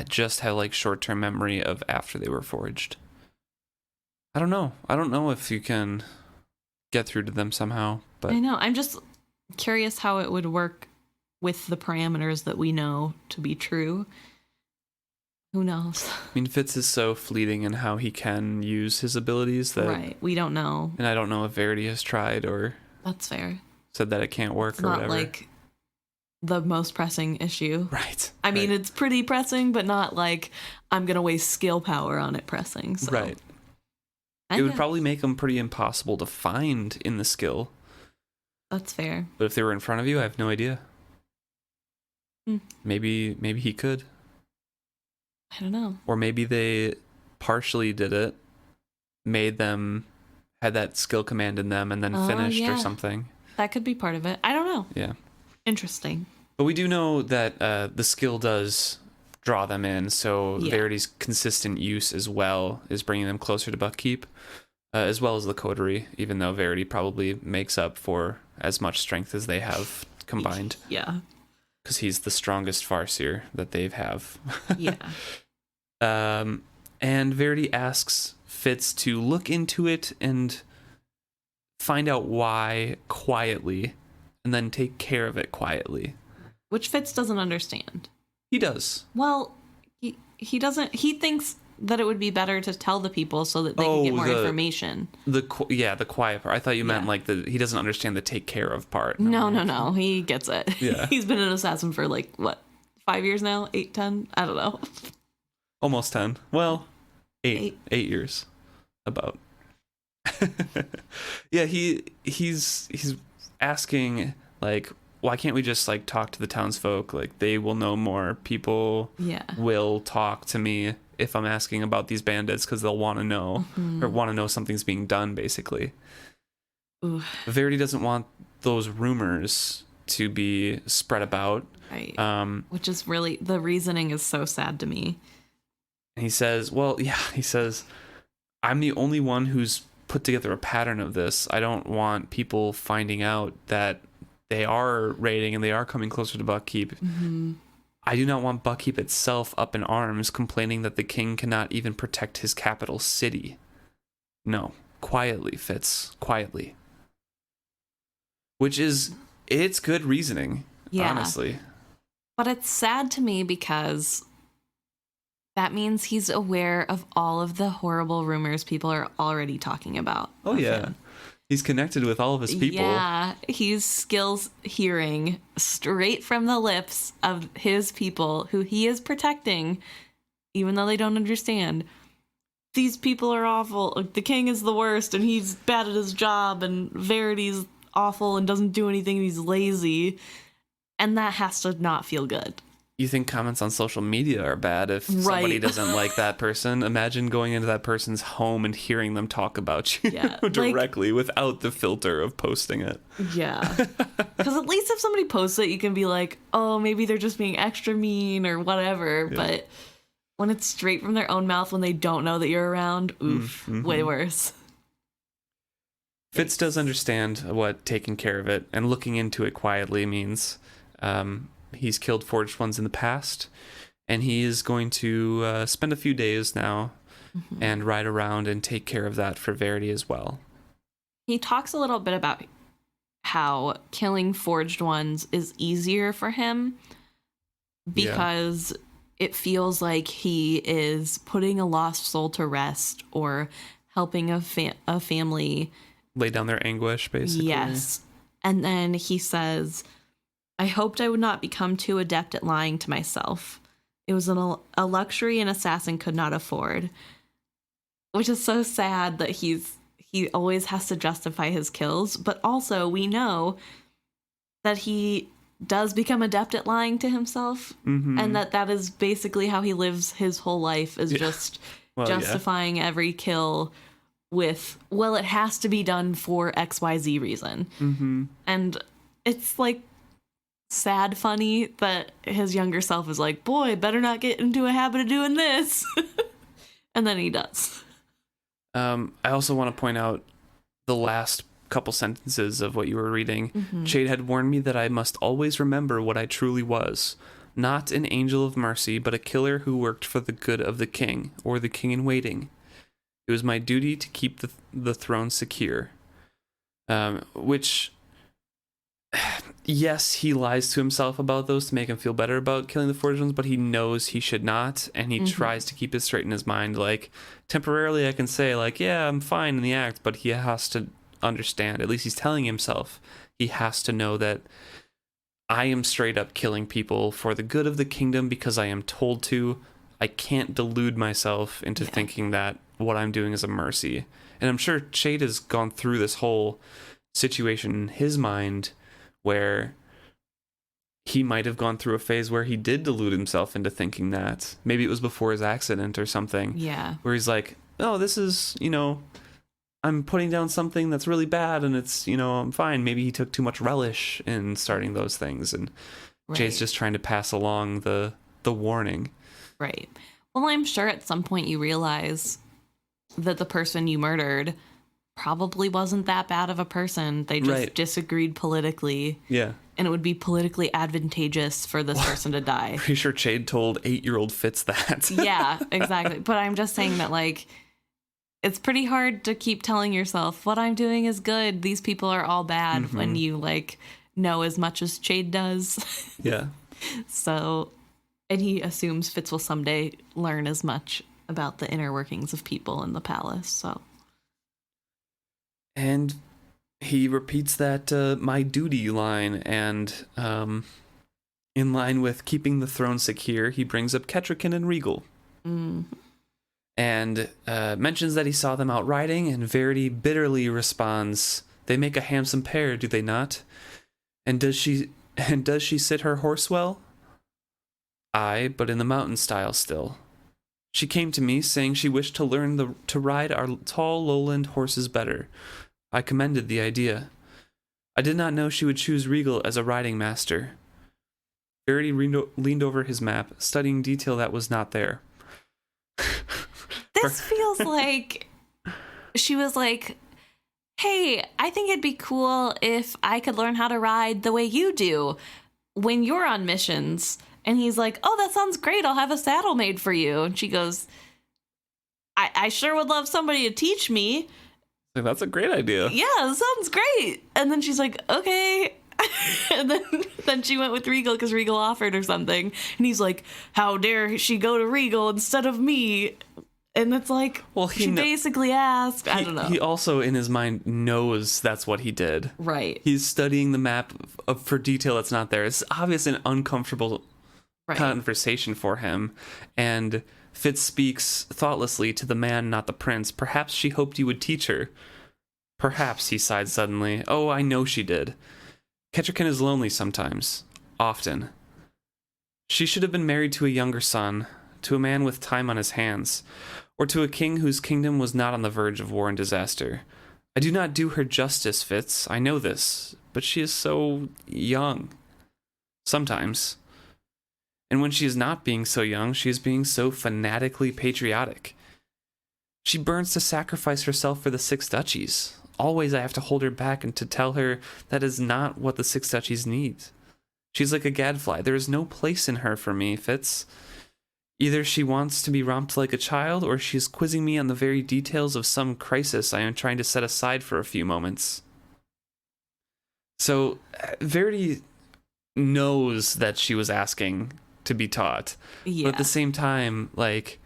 just had like short-term memory of after they were forged. I don't know. I don't know if you can get through to them somehow, but I know. I'm just curious how it would work with the parameters that we know to be true. Who knows? I mean, Fitz is so fleeting in how he can use his abilities that we don't know. And I don't know if Verity has tried or that's fair. Said that it can't work it's or not whatever. Like the most pressing issue. Right. I mean, it's pretty pressing, but not like I'm going to waste skill power on it pressing. So. Right. It would probably make them pretty impossible to find in the skill. That's fair. But if they were in front of you, I have no idea. Maybe he could. I don't know. Or maybe they partially did it, made them, had that skill command in them, and then finished or something. That could be part of it. I don't know. Yeah. Interesting. But we do know that the skill does draw them in, so Verity's consistent use as well is bringing them closer to Buckkeep, as well as the coterie, even though Verity probably makes up for as much strength as they have combined. Yeah. Because he's the strongest Farseer that they have. Yeah. And Verity asks Fitz to look into it and find out why quietly, and then take care of it quietly. Which Fitz doesn't understand. He does. Well, he doesn't. He thinks that it would be better to tell the people so that they can get more information. The quiet part. I thought you meant like he doesn't understand the take care of part. No. He gets it. Yeah. He's been an assassin for like, what, 5 years now? 8, 10? I don't know. Almost 10. Well, 8 years. About. Yeah, he's asking, like, why can't we just, like, talk to the townsfolk? Like, they will know more. People will talk to me if I'm asking about these bandits, because they'll want to know, or want to know something's being done, basically. Ooh. Verity doesn't want those rumors to be spread about. Right. Which is really, the reasoning is so sad to me. And he says, I'm the only one who's put together a pattern of this. I don't want people finding out that they are raiding and they are coming closer to Buckkeep. I do not want Buckkeep itself up in arms, complaining that the king cannot even protect his capital city. No, quietly, Fitz, quietly. Which is, it's good reasoning, honestly. But it's sad to me because that means he's aware of all of the horrible rumors people are already talking about. Oh, yeah. Him. He's connected with all of his people. Yeah, he's skills hearing straight from the lips of his people who he is protecting, even though they don't understand. These people are awful. The king is the worst, and he's bad at his job, and Verity's awful and doesn't do anything, and he's lazy. And that has to not feel good. You think comments on social media are bad if somebody doesn't like that person? Imagine going into that person's home and hearing them talk about you directly, without the filter of posting it. Yeah. Because at least if somebody posts it, you can be like, oh, maybe they're just being extra mean or whatever. Yeah. But when it's straight from their own mouth when they don't know that you're around, oof, way worse. Fitz does understand what taking care of it and looking into it quietly means. He's killed Forged Ones in the past, and he is going to spend a few days now and ride around and take care of that for Verity as well. He talks a little bit about how killing Forged Ones is easier for him because it feels like he is putting a lost soul to rest or helping a family lay down their anguish, basically. Yes. And then he says, I hoped I would not become too adept at lying to myself. It was a luxury an assassin could not afford. Which is so sad that he always has to justify his kills, but also we know that he does become adept at lying to himself, and that is basically how he lives his whole life, is just justifying every kill with, well, it has to be done for XYZ reason. And it's like sad funny that his younger self is like, boy, better not get into a habit of doing this. And then he does. I also want to point out the last couple sentences of what you were reading. Jade had warned me that I must always remember what I truly was. Not an angel of mercy, but a killer who worked for the good of the king, or the king in waiting. It was my duty to keep the throne secure. Which, yes, he lies to himself about those to make him feel better about killing the Forged Ones, but he knows he should not, and he tries to keep it straight in his mind. Like, temporarily I can say, like, yeah, I'm fine in the act, but he has to understand, at least he's telling himself, he has to know that I am straight up killing people for the good of the kingdom because I am told to. I can't delude myself into thinking that what I'm doing is a mercy. And I'm sure Jade has gone through this whole situation in his mind where he might have gone through a phase where he did delude himself into thinking that. Maybe it was before his accident or something. Yeah. Where he's like, oh, this is, I'm putting down something that's really bad and it's, I'm fine. Maybe he took too much relish in starting those things. And Jade's just trying to pass along the warning. Right. Well, I'm sure at some point you realize that the person you murdered probably wasn't that bad of a person. They just disagreed politically. Yeah. And it would be politically advantageous for this person to die. Pretty sure Jade told 8-year-old Fitz that. Yeah, exactly. But I'm just saying that, like, it's pretty hard to keep telling yourself, what I'm doing is good, these people are all bad, when you, like, know as much as Jade does. Yeah. So, and he assumes Fitz will someday learn as much about the inner workings of people in the palace, so. And he repeats that my duty line, and in line with keeping the throne secure, he brings up Kettricken and Regal. and mentions that he saw them out riding, and Verity bitterly responds, "They make a handsome pair, do they not? And does she sit her horse well?" "Aye, but in the mountain style still. She came to me, saying she wished to learn to ride our tall lowland horses better. I commended the idea. I did not know she would choose Regal as a riding master." Verity leaned over his map, studying detail that was not there. This feels like she was like, "Hey, I think it'd be cool if I could learn how to ride the way you do when you're on missions." And he's like, "Oh, that sounds great. I'll have a saddle made for you." And she goes, I sure would love somebody to teach me. That's a great idea. Yeah, that sounds great. And then she's like, "Okay." And then she went with Regal because Regal offered or something. And he's like, "How dare she go to Regal instead of me?" And it's like, well, she basically asked. I don't know. He also, in his mind, knows that's what he did. Right. He's studying the map for detail that's not there. It's obviously an uncomfortable conversation for him. And Fitz speaks thoughtlessly to the man, not the prince. "Perhaps she hoped you would teach her." "Perhaps," he sighed suddenly. "Oh, I know she did. Kettricken is lonely sometimes. Often. She should have been married to a younger son, to a man with time on his hands, or to a king whose kingdom was not on the verge of war and disaster. I do not do her justice, Fitz. I know this, but she is so young. Sometimes. And when she is not being so young, she is being so fanatically patriotic. She burns to sacrifice herself for the 6 duchies. Always I have to hold her back and to tell her that is not what the 6 duchies need. She's like a gadfly. There is no place in her for me, Fitz. Either she wants to be romped like a child, or she is quizzing me on the very details of some crisis I am trying to set aside for a few moments." So Verity knows that she was asking to be taught. Yeah. But at the same time, like,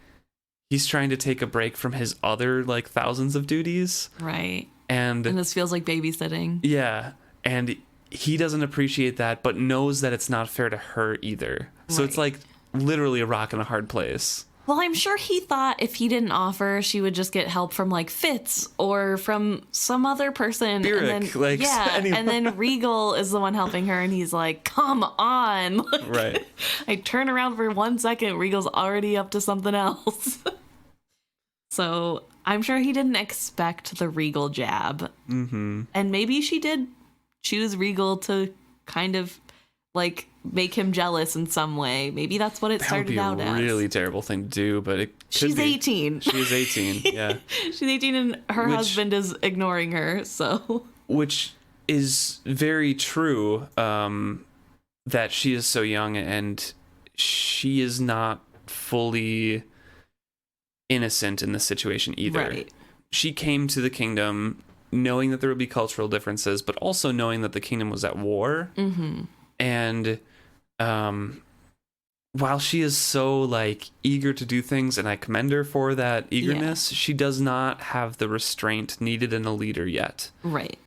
he's trying to take a break from his other, like, thousands of duties. Right. And this feels like babysitting. Yeah. And he doesn't appreciate that, but knows that it's not fair to her either. So it's like literally a rock and a hard place. Well, I'm sure he thought if he didn't offer, she would just get help from like Fitz or from some other person. Beric, and then, like, anyone. And then Regal is the one helping her, and he's like, "Come on!" Like, right. I turn around for 1 second, Regal's already up to something else. So I'm sure he didn't expect the Regal jab, and maybe she did choose Regal to kind of like make him jealous in some way. Maybe that's what it started out as. That would be a really terrible thing to do, but it could She's 18. She is 18, yeah. She's 18 and her husband is ignoring her, so. Which is very true, that she is so young and she is not fully innocent in this situation either. Right. She came to the kingdom knowing that there would be cultural differences, but also knowing that the kingdom was at war. Mm-hmm. And while she is so like eager to do things, and I commend her for that eagerness, she does not have the restraint needed in a leader yet. Right.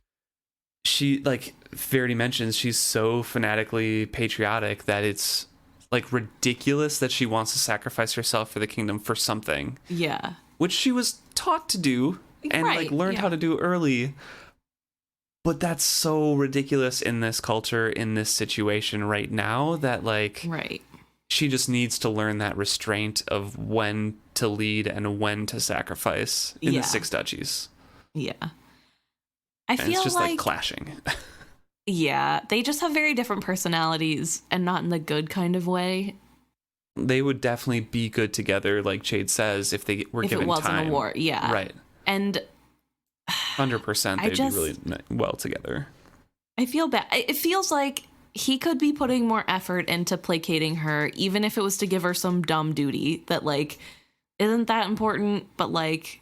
She, like Verity mentions, she's so fanatically patriotic that it's like ridiculous that she wants to sacrifice herself for the kingdom for something. Yeah. Which she was taught to do and like learned how to do early. But that's so ridiculous in this culture, in this situation right now, that like she just needs to learn that restraint of when to lead and when to sacrifice in the 6 duchies. Yeah. I feel it's just like clashing. Yeah, they just have very different personalities, and not in the good kind of way. They would definitely be good together, like Jade says, if they were given time. If it wasn't a war, yeah. Right. And 100% they'd be really well together. I feel bad. It feels like he could be putting more effort into placating her, even if it was to give her some dumb duty that, like, isn't that important, but, like,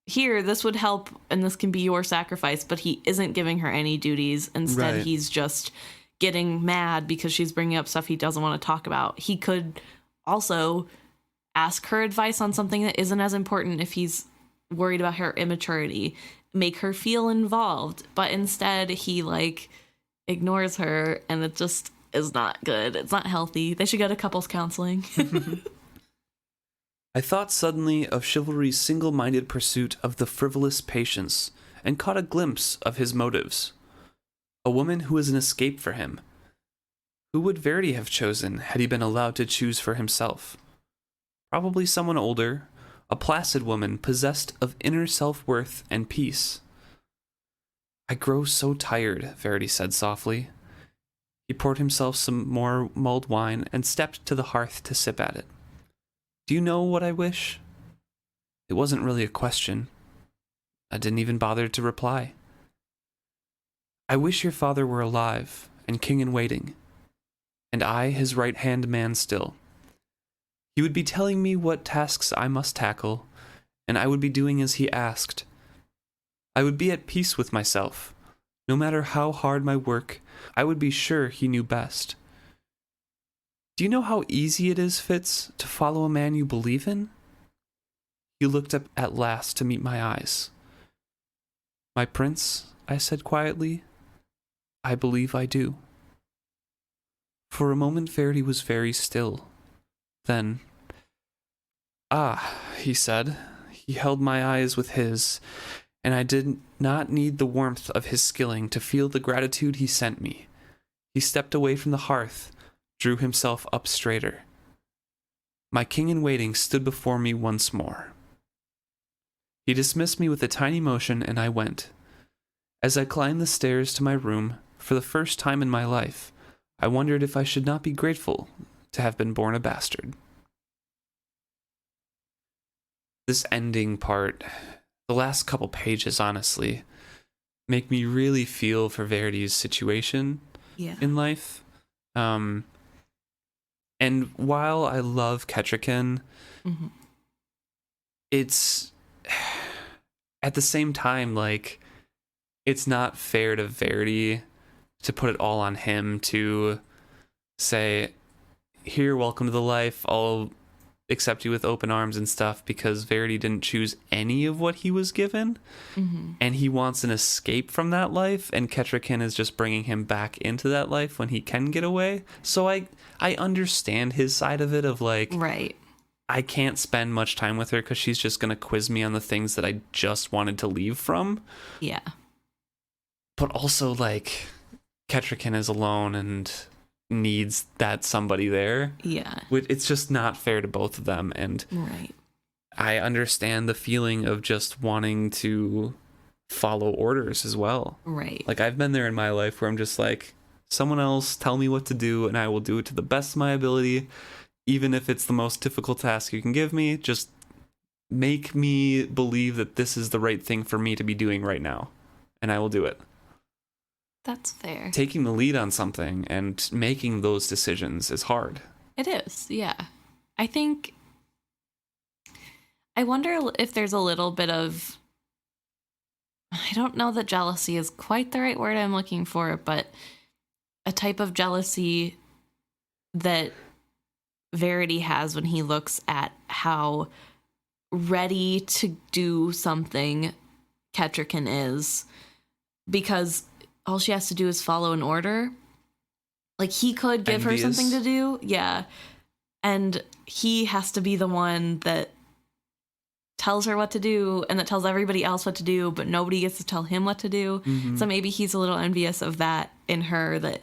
here, this would help, and this can be your sacrifice, but he isn't giving her any duties. Instead, he's just getting mad because she's bringing up stuff he doesn't want to talk about. He could also ask her advice on something that isn't as important if he's worried about her immaturity, make her feel involved, but instead he like ignores her, and it just is not good. It's not healthy. They should go to couples counseling. I thought suddenly of chivalry's single-minded pursuit of the frivolous patience, and caught a glimpse of his motives. A woman who was an escape for him. Who would Verity have chosen had he been allowed to choose for himself? Probably someone older, a placid woman possessed of inner self-worth and peace. I grow so tired, Verity said softly. He poured himself some more mulled wine and stepped to the hearth to sip at it. Do you know what I wish? It wasn't really a question. I didn't even bother to reply. I wish your father were alive and king in waiting, and I his right-hand man still. He would be telling me what tasks I must tackle, and I would be doing as he asked. I would be at peace with myself. No matter how hard my work, I would be sure he knew best. Do you know how easy it is, Fitz, to follow a man you believe in? He looked up at last to meet my eyes. My prince, I said quietly, I believe I do. For a moment Verity was very still. Then, he said. He held my eyes with his, and I did not need the warmth of his skilling to feel the gratitude he sent me. He stepped away from the hearth, drew himself up straighter. My king-in-waiting stood before me once more. He dismissed me with a tiny motion, and I went. As I climbed the stairs to my room, for the first time in my life, I wondered if I should not be grateful to have been born a bastard. This ending part, the last couple pages, honestly, make me really feel for Verity's situation in life. And while I love Kettricken, it's at the same time, like, it's not fair to Verity to put it all on him to say, here, welcome to the life, I'll accept you with open arms and stuff, because Verity didn't choose any of what he was given, and he wants an escape from that life, and Kettricken is just bringing him back into that life when he can get away. So I understand his side of it, of like, right, I can't spend much time with her because she's just going to quiz me on the things that I just wanted to leave from. Yeah. But also, like, Kettricken is alone and needs that somebody there. Yeah. It's just not fair to both of them. And right. I understand the feeling of just wanting to follow orders as well. Right. Like, I've been there in my life where I'm just like, someone else tell me what to do and I will do it to the best of my ability. Even if it's the most difficult task you can give me, just make me believe that this is the right thing for me to be doing right now, and I will do it. That's fair. Taking the lead on something and making those decisions is hard. It is, yeah. I wonder if there's a little bit of, I don't know that jealousy is quite the right word I'm looking for, but a type of jealousy that Verity has when he looks at how ready to do something Kettricken is, because all she has to do is follow an order. Like, he could give her something to do, yeah, and he has to be the one that tells her what to do and that tells everybody else what to do, but nobody gets to tell him what to do. So maybe he's a little envious of that in her, that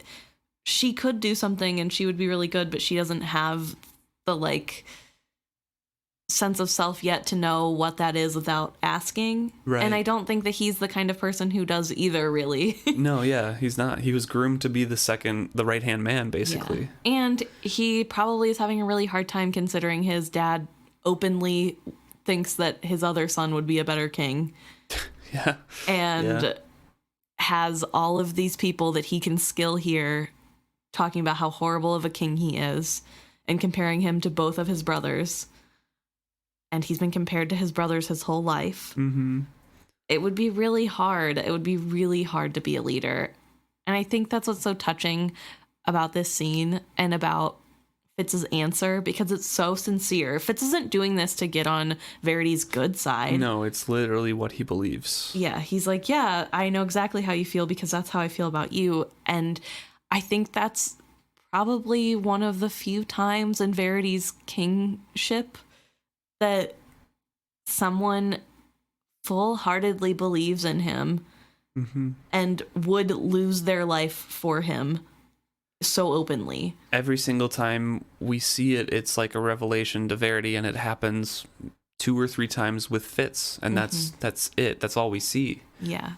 she could do something and she would be really good, but she doesn't have the, like, sense of self yet to know what that is without asking. Right. And I don't think that he's the kind of person who does either, really. No, yeah, he's not. He was groomed to be the right-hand man, basically. Yeah. And he probably is having a really hard time considering his dad openly thinks that his other son would be a better king. Yeah. And has all of these people that he can skill here talking about how horrible of a king he is and comparing him to both of his brothers. And he's been compared to his brothers his whole life. It would be really hard. It would be really hard to be a leader. And I think that's what's so touching about this scene and about Fitz's answer, because it's so sincere. Fitz isn't doing this to get on Verity's good side. No, it's literally what he believes. Yeah, he's like, yeah, I know exactly how you feel because that's how I feel about you. And I think that's probably one of the few times in Verity's kingship that someone full-heartedly believes in him and would lose their life for him so openly. Every single time we see it, it's like a revelation to Verity, and it happens 2 or 3 times with Fitz, and that's it. That's all we see. Yeah.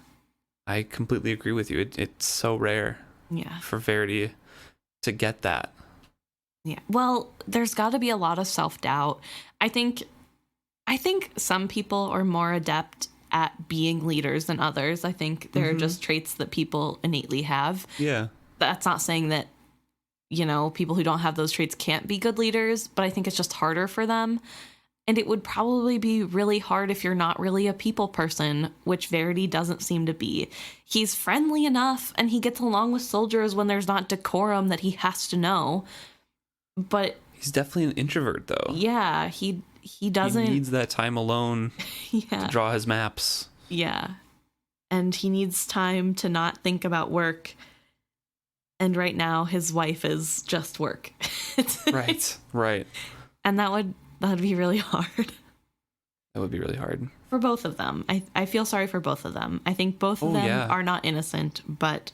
I completely agree with you. It's so rare for Verity to get that. Yeah. Well, there's got to be a lot of self-doubt. I think some people are more adept at being leaders than others. I think there are just traits that people innately have. Yeah. That's not saying that, people who don't have those traits can't be good leaders, but I think it's just harder for them. And it would probably be really hard if you're not really a people person, which Verity doesn't seem to be. He's friendly enough, and he gets along with soldiers when there's not decorum that he has to know. But he's definitely an introvert, though. Yeah, he doesn't... He needs that time alone to draw his maps. Yeah. And he needs time to not think about work. And right now, his wife is just work. Right. And that would be really hard. That would be really hard. For both of them. I feel sorry for both of them. I think both of them are not innocent, but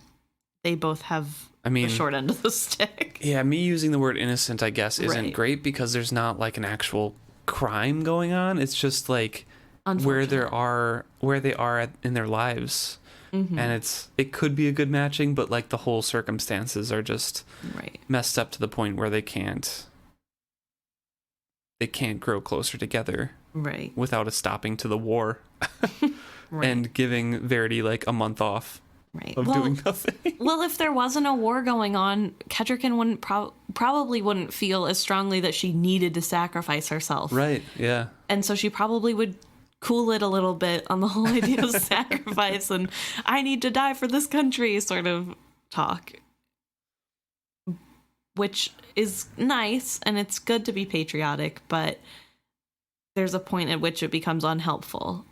they both have the short end of the stick. Yeah, me using the word innocent, I guess, isn't great because there's not like an actual crime going on. It's just like where they are in their lives. And it could be a good matching, but like the whole circumstances are just messed up to the point where they can't grow closer together without a stopping to the war and giving Verity like a month off of doing nothing. Well, if there wasn't a war going on, Kettricken wouldn't probably wouldn't feel as strongly that she needed to sacrifice herself. Right, yeah. And so she probably would cool it a little bit on the whole idea of sacrifice and I need to die for this country sort of talk. Which is nice, and it's good to be patriotic, but there's a point at which it becomes unhelpful.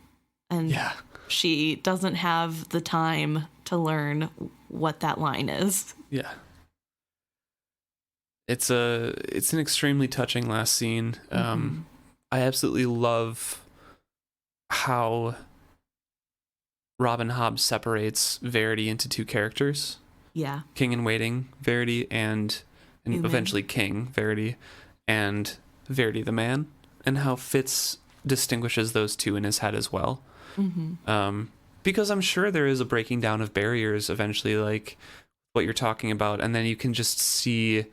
And she doesn't have the time to learn what that line is. Yeah. It's an extremely touching last scene. I absolutely love how Robin Hobb separates Verity into 2 characters. Yeah. King in Waiting, Verity, and eventually King, Verity, and Verity the man, and how Fitz distinguishes those 2 in his head as well. Because I'm sure there is a breaking down of barriers eventually, like what you're talking about, and then you can just see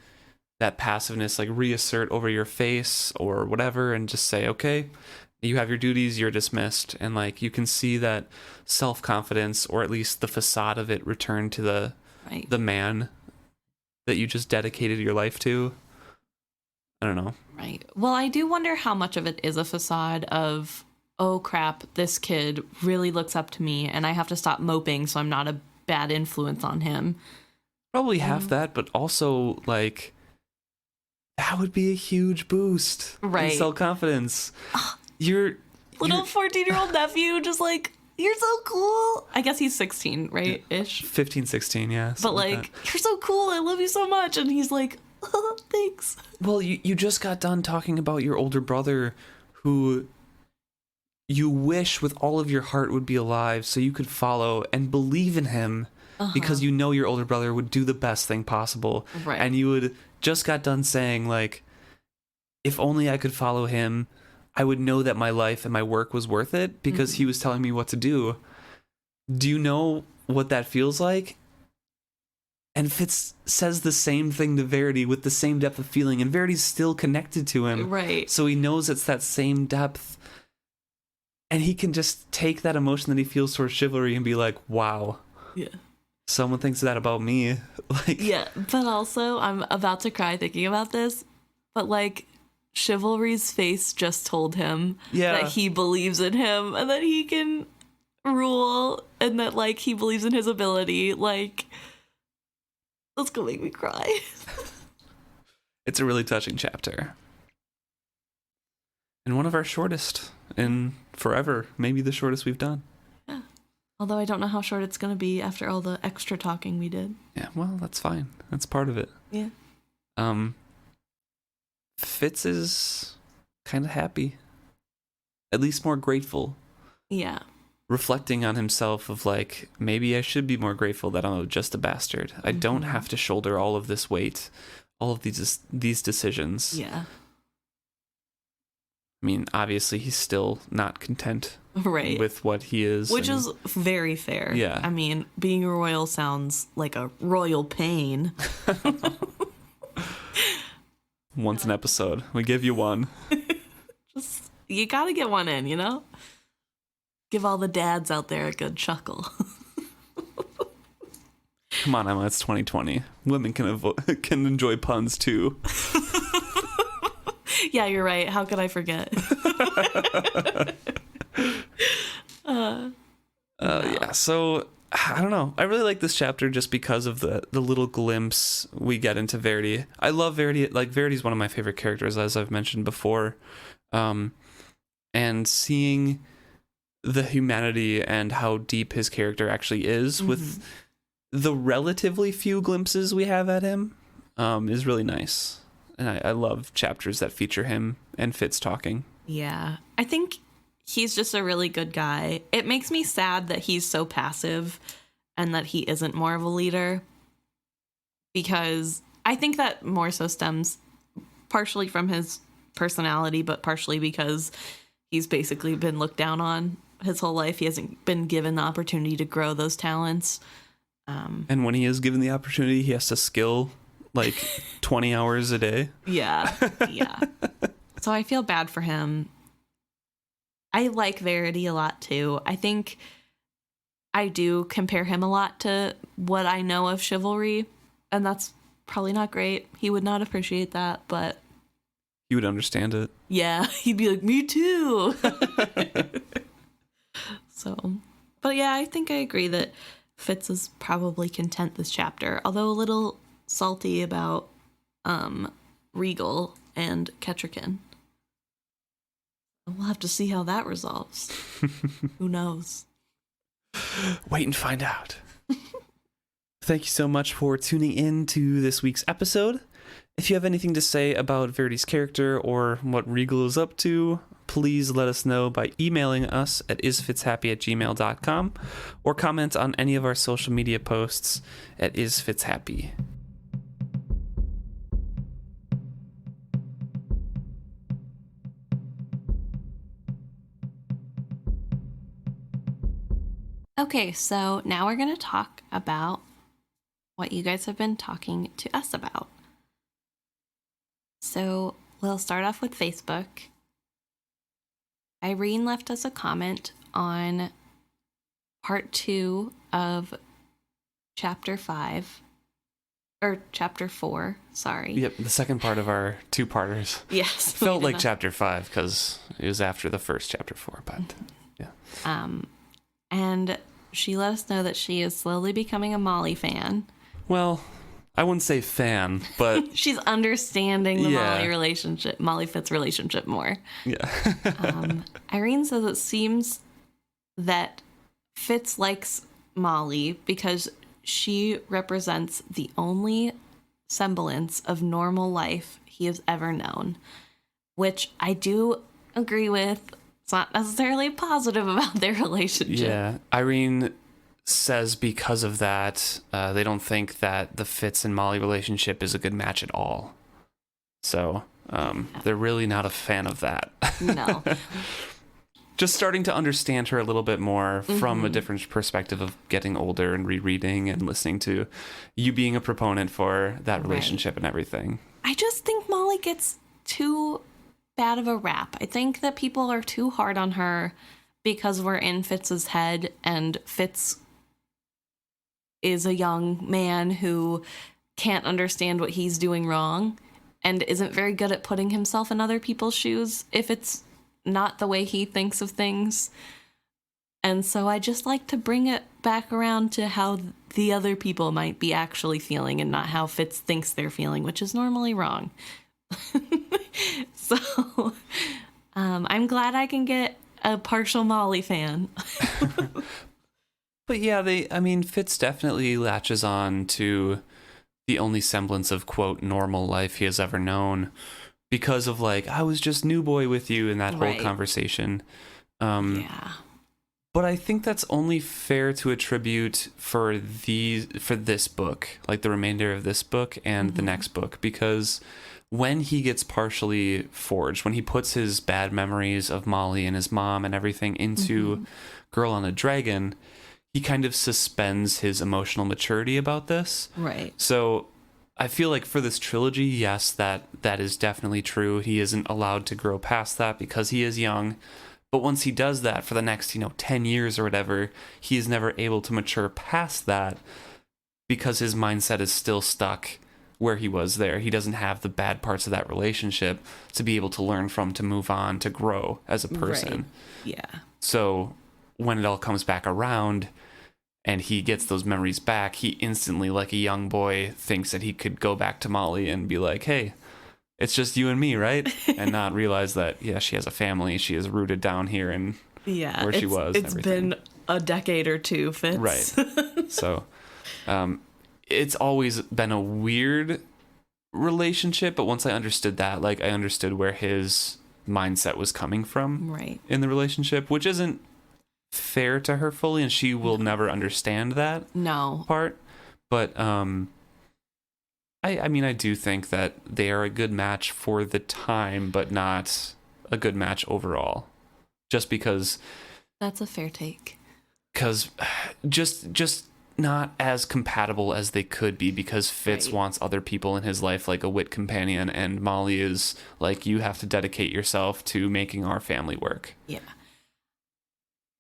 that passiveness like reassert over your face or whatever, and just say, okay, you have your duties, you're dismissed, and like you can see that self-confidence, or at least the facade of it, return to the man that you just dedicated your life to. I don't know. Right. Well, I do wonder how much of it is a facade of, oh crap, this kid really looks up to me and I have to stop moping so I'm not a bad influence on him. Probably half that, but also like that would be a huge boost in self-confidence. Your little 14-year-old nephew just like, you're so cool. I guess he's 16, right? Ish. 15, 16, yeah. But like, you're so cool. I love you so much. And he's like, oh, thanks. Well, you just got done talking about your older brother who you wish with all of your heart would be alive so you could follow and believe in him because you know your older brother would do the best thing possible. Right. And you would just got done saying like, if only I could follow him, I would know that my life and my work was worth it because he was telling me what to do. Do you know what that feels like? And Fitz says the same thing to Verity with the same depth of feeling, and Verity's still connected to him. Right. So he knows it's that same depth. And he can just take that emotion that he feels towards chivalry and be like, wow. Yeah. Someone thinks that about me. Like, yeah, but also I'm about to cry thinking about this, but like Chivalry's face just told him that he believes in him and that he can rule and that like he believes in his ability. Like, that's gonna make me cry. It's a really touching chapter. And one of our shortest in forever, maybe the shortest we've done. Yeah. Although I don't know how short it's gonna be after all the extra talking we did. Yeah, well, that's fine. That's part of it. Yeah. Fitz is kind of happy at least more grateful. Yeah. Reflecting on himself of like, maybe I should be more grateful that I'm just a bastard. I don't have to shoulder all of this weight, all of these decisions. Yeah. I mean, obviously he's still not content right. with what he is. Which is very fair. Yeah. I mean, being a royal sounds like a royal pain. Once an episode. We give you one. You gotta get one in, you know? Give all the dads out there a good chuckle. Come on, Emma, it's 2020. Women can enjoy puns too. Yeah, you're right. How could I forget? Yeah, so I don't know. I really like this chapter just because of the little glimpse we get into Verity. I love Verity. Like, Verity's one of my favorite characters, as I've mentioned before. And seeing the humanity and how deep his character actually is with the relatively few glimpses we have at him is really nice. And I love chapters that feature him and Fitz talking. Yeah. I think he's just a really good guy. It makes me sad that he's so passive and that he isn't more of a leader, because I think that more so stems partially from his personality, but partially because he's basically been looked down on his whole life. He hasn't been given the opportunity to grow those talents. And when he is given the opportunity, he has to skill like 20 hours a day. Yeah. Yeah. So I feel bad for him. I like Verity a lot too. I think I do compare him a lot to what I know of chivalry, and that's probably not great. He would not appreciate that, but he would understand it. Yeah, he'd be like, me too. So, but yeah, I think I agree that Fitz is probably content this chapter, although a little salty about Regal and Kettricken. We'll have to see how that resolves. Who knows? Wait and find out. Thank you so much for tuning in to this week's episode. If you have anything to say about Verity's character or what Regal is up to, please let us know by emailing us at isfitzhappy@gmail.com or comment on any of our social media posts at isfitzhappy. Okay, so now we're going to talk about what you guys have been talking to us about. So we'll start off with Facebook. Irene left us a comment on part 2 of chapter 5, or chapter 4, sorry. Yep, the second part of our two-parters. Yes. Felt like chapter 5 because it was after the first chapter 4, but yeah. And she let us know that she is slowly becoming a Molly fan. Well, I wouldn't say fan, but she's understanding the Molly Fitz relationship more. Yeah. Irene says it seems that Fitz likes Molly because she represents the only semblance of normal life he has ever known, which I do agree with. It's not necessarily positive about their relationship. Yeah, Irene says because of that, they don't think that the Fitz and Molly relationship is a good match at all. So they're really not a fan of that. No. Just starting to understand her a little bit more from a different perspective of getting older and rereading and listening to you being a proponent for that relationship and everything. I just think Molly gets too bad of a rap. I think that people are too hard on her because we're in Fitz's head, and Fitz is a young man who can't understand what he's doing wrong and isn't very good at putting himself in other people's shoes if it's not the way he thinks of things. And so I just like to bring it back around to how the other people might be actually feeling and not how Fitz thinks they're feeling, which is normally wrong. So I'm glad I can get a partial Molly fan. But yeah, Fitz definitely latches on to the only semblance of, quote, normal life he has ever known because of like, I was just new boy with you in that whole conversation. Yeah. But I think that's only fair to attribute for this book, like the remainder of this book and the next book, because when he gets partially forged, when he puts his bad memories of Molly and his mom and everything into Girl on a Dragon, he kind of suspends his emotional maturity about this. Right. So I feel like for this trilogy, yes, that is definitely true. He isn't allowed to grow past that because he is young. But once he does that for the next, 10 years or whatever, he is never able to mature past that because his mindset is still stuck where he was there. He doesn't have the bad parts of that relationship to be able to learn from, to move on, to grow as a person. Right. Yeah. So when it all comes back around and he gets those memories back, he instantly, like a young boy, thinks that he could go back to Molly and be like, hey, it's just you and me, right? And not realize that, yeah, she has a family. She is rooted down here and where she was. It's been a decade or two, Fitz. Right. So it's always been a weird relationship. But once I understood that, like, I understood where his mindset was coming from in the relationship, which isn't fair to her fully. And she will never understand that part. But I mean, I do think that they are a good match for the time, but not a good match overall. Just because... That's a fair take. Because just not as compatible as they could be, because Fitz wants other people in his life, like a wit companion, and Molly is like, you have to dedicate yourself to making our family work. Yeah.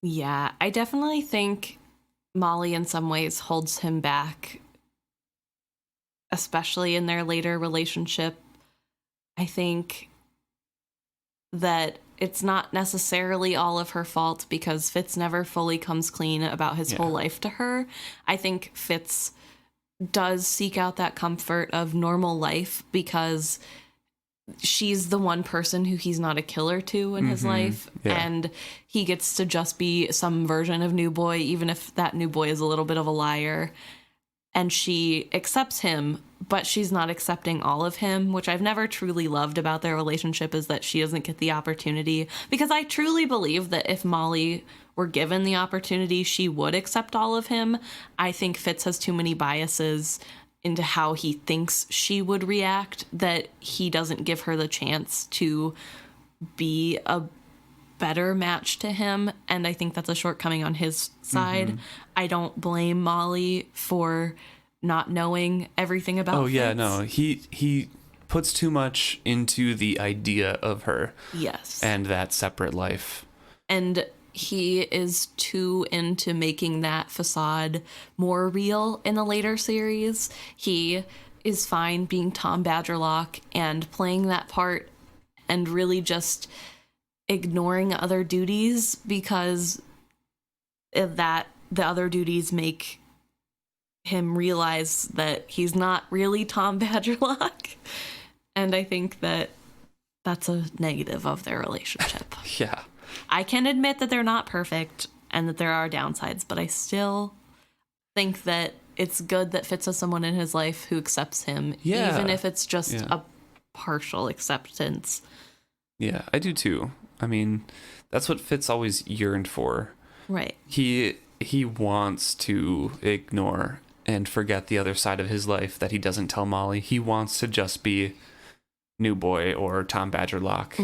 Yeah, I definitely think Molly in some ways holds him back, especially in their later relationship. I think that it's not necessarily all of her fault because Fitz never fully comes clean about his whole life to her. I think Fitz does seek out that comfort of normal life because she's the one person who he's not a killer to in his life. Yeah. And he gets to just be some version of new boy, even if that new boy is a little bit of a liar. And she accepts him, but she's not accepting all of him, which I've never truly loved about their relationship, is that she doesn't get the opportunity. Because I truly believe that if Molly were given the opportunity, she would accept all of him. I think Fitz has too many biases into how he thinks she would react that he doesn't give her the chance to be a better match to him, and I think that's a shortcoming on his side. I don't blame Molly for not knowing everything about Fitz. Yeah, no, he puts too much into the idea of her. Yes. And that separate life. And he is too into making that facade more real in the later series. He is fine being Tom Badgerlock and playing that part and really just ignoring other duties because of that the other duties make him realize that he's not really Tom Badgerlock. And I think that that's a negative of their relationship. Yeah. I can admit that they're not perfect and that there are downsides, but I still think that it's good that Fitz has someone in his life who accepts him, even if it's just a partial acceptance. Yeah, I do too. I mean, that's what Fitz always yearned for. Right. He wants to ignore and forget the other side of his life that he doesn't tell Molly. He wants to just be New Boy or Tom Badgerlock.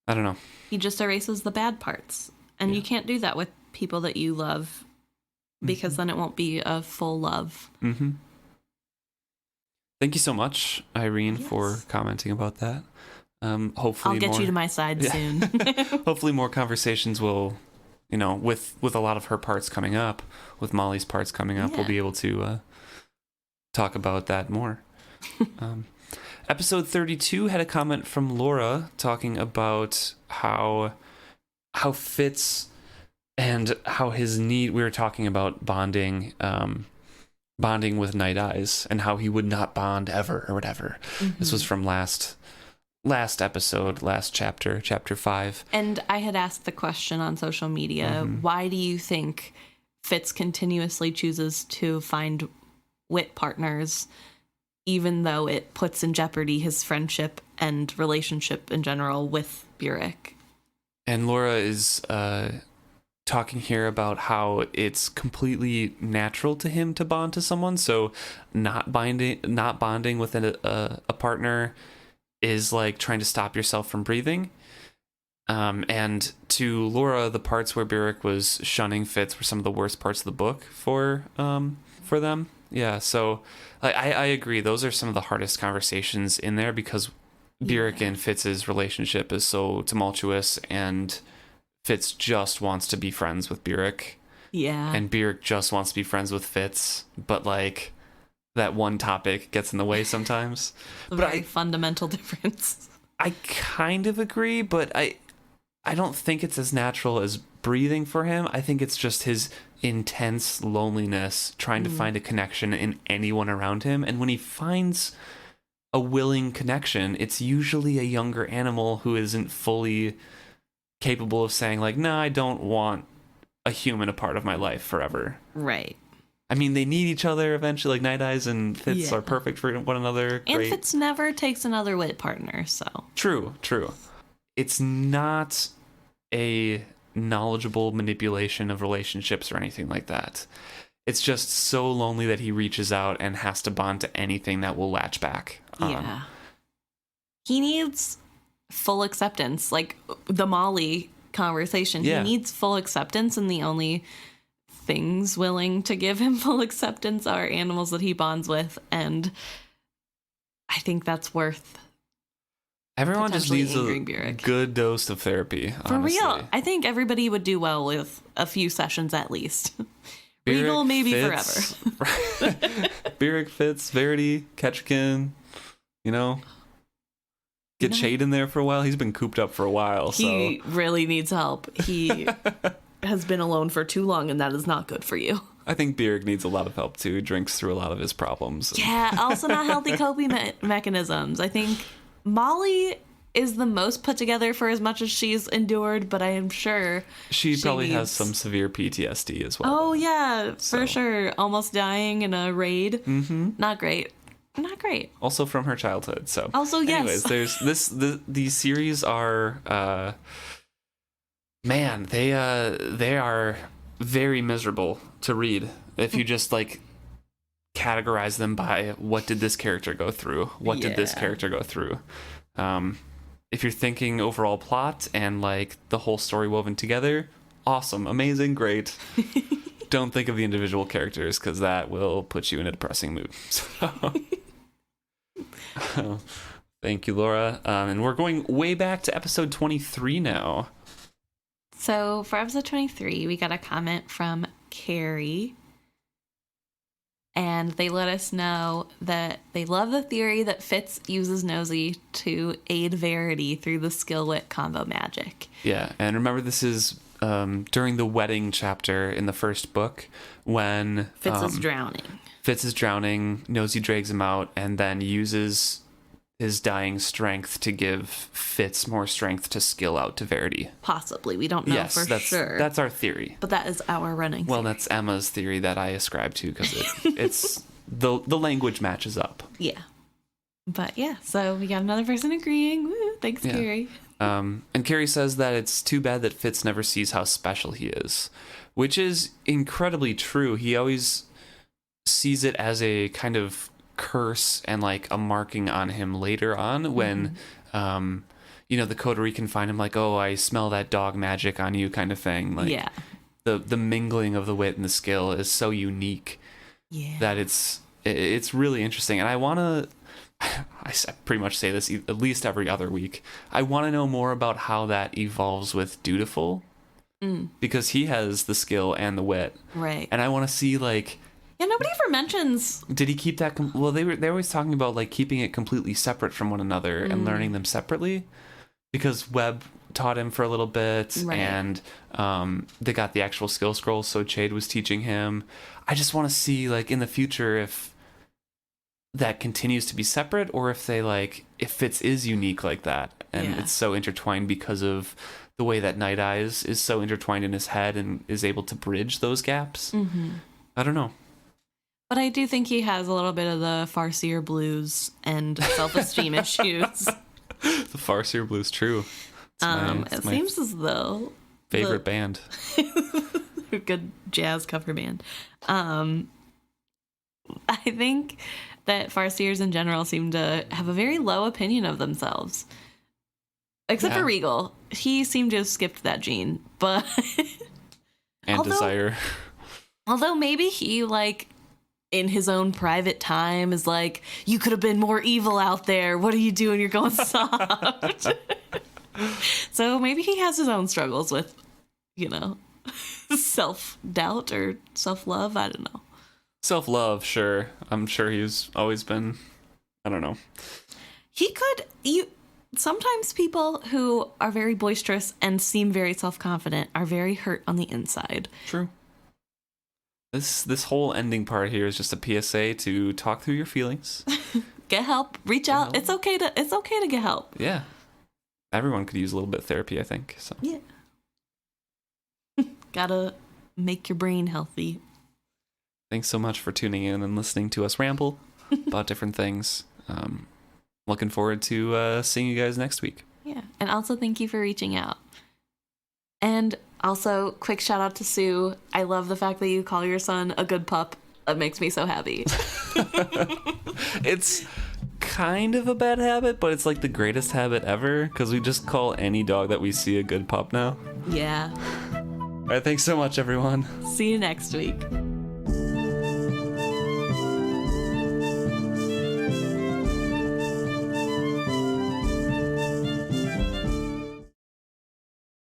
I don't know. He just erases the bad parts. And you can't do that with people that you love because then it won't be a full love. Thank you so much, Irene, for commenting about that. Hopefully I'll get you to my side soon. Hopefully more conversations will, with a lot of her parts coming up, with Molly's parts coming up, we'll be able to talk about that more. Episode 32 had a comment from Laura talking about how Fitz and how his need, we were talking about bonding with Night Eyes and how he would not bond ever or whatever. This was from last episode, last chapter 5. And I had asked the question on social media, why do you think Fitz continuously chooses to find wit partners even though it puts in jeopardy his friendship and relationship in general with Burek. And Laura is talking here about how it's completely natural to him to bond to someone. So not bonding with a partner is like trying to stop yourself from breathing. And to Laura, the parts where Burek was shunning Fitz were some of the worst parts of the book for them. Yeah, so I agree. Those are some of the hardest conversations in there because Burek and Fitz's relationship is so tumultuous, and Fitz just wants to be friends with Burek. Yeah. And Burek just wants to be friends with Fitz, but like that one topic gets in the way sometimes. A very fundamental difference. I kind of agree, but I don't think it's as natural as breathing for him. I think it's just his intense loneliness trying to find a connection in anyone around him. And when he finds a willing connection, it's usually a younger animal who isn't fully capable of saying like, no, I don't want a human a part of my life forever. Right. I mean, they need each other eventually. Like Night Eyes and Fitz are perfect for one another. And great. Fitz never takes another wit partner, so. True. It's not a knowledgeable manipulation of relationships or anything like that. It's just so lonely that he reaches out and has to bond to anything that will latch back. Yeah. He needs full acceptance, like the Molly conversation. Yeah. He needs full acceptance, and the only things willing to give him full acceptance are animals that he bonds with, and I think that's worth. Everyone just needs a good dose of therapy. For honestly. real, I think everybody would do well with a few sessions at least. Regal maybe Fitz, forever. Burek, Fitz, Verity, Kettricken, get Chade in there for a while. He's been cooped up for a while. He really needs help. He has been alone for too long, and that is not good for you. I think Burek needs a lot of help too. He drinks through a lot of his problems. Yeah, also not healthy coping mechanisms. I think Molly is the most put together for as much as she's endured, but I am sure she probably has some severe PTSD as well. Oh yeah, for sure. Almost dying in a raid. Mm-hmm. Not great. Also from her childhood. So also yes. Anyways, there's these series are man, they are very miserable to read if you just like categorize them by what did this character go through? What did this character go through? If you're thinking overall plot and like the whole story woven together, awesome, amazing, great. Don't think of the individual characters because that will put you in a depressing mood. So, thank you, Laura. And we're going way back to episode 23 now. So for episode 23, we got a comment from Carrie. And they let us know that they love the theory that Fitz uses Nosy to aid Verity through the skill-wit combo magic. Yeah, and remember this is during the wedding chapter in the first book when Fitz is drowning. Fitz is drowning, Nosy drags him out, and then uses his dying strength to give Fitz more strength to skill out to Verity. Possibly. We don't know for sure. That's our theory. But that is our running theory. Well, that's Emma's theory that I ascribe to because it's the language matches up. Yeah. But yeah, so we got another person agreeing. Woo, thanks, Carrie. And Carrie says that it's too bad that Fitz never sees how special he is, which is incredibly true. He always sees it as a kind of curse and like a marking on him later on when the coterie can find him like, oh, I smell that dog magic on you kind of thing. Like the mingling of the wit and the skill is so unique that it's really interesting. And I want to I pretty much say this at least every other week. I want to know more about how that evolves with Dutiful because he has the skill and the wit. Right. And I want to see like, yeah, nobody ever mentions. Did he keep that? Well, they're always talking about like keeping it completely separate from one another and learning them separately, because Webb taught him for a little bit, and they got the actual skill scrolls. So Chade was teaching him. I just want to see like in the future if that continues to be separate, or if they like if Fitz is unique like that, and it's so intertwined because of the way that Night Eyes is so intertwined in his head and is able to bridge those gaps. I don't know. But I do think he has a little bit of the Farseer blues and self-esteem issues. The Farseer blues, true. It seems as though favorite band. A good jazz cover band. I think that Farseers in general seem to have a very low opinion of themselves. Except for Regal. He seemed to have skipped that gene. But and desire. Although maybe he, like, in his own private time is like, you could have been more evil out there. What are you doing? You're going soft. So maybe he has his own struggles with, you know, self-doubt or self-love. I don't know. Self-love, sure. I'm sure he's always been, I don't know. Sometimes people who are very boisterous and seem very self-confident are very hurt on the inside. True. This whole ending part here is just a PSA to talk through your feelings. Get help. Reach out. It's okay to get help. Yeah. Everyone could use a little bit of therapy, I think. So. Yeah. Gotta make your brain healthy. Thanks so much for tuning in and listening to us ramble about different things. Looking forward to seeing you guys next week. Yeah. And also thank you for reaching out. And also, quick shout out to Sue. I love the fact that you call your son a good pup. That makes me so happy. It's kind of a bad habit, but it's like the greatest habit ever because we just call any dog that we see a good pup now. Yeah. All right, thanks so much, everyone. See you next week.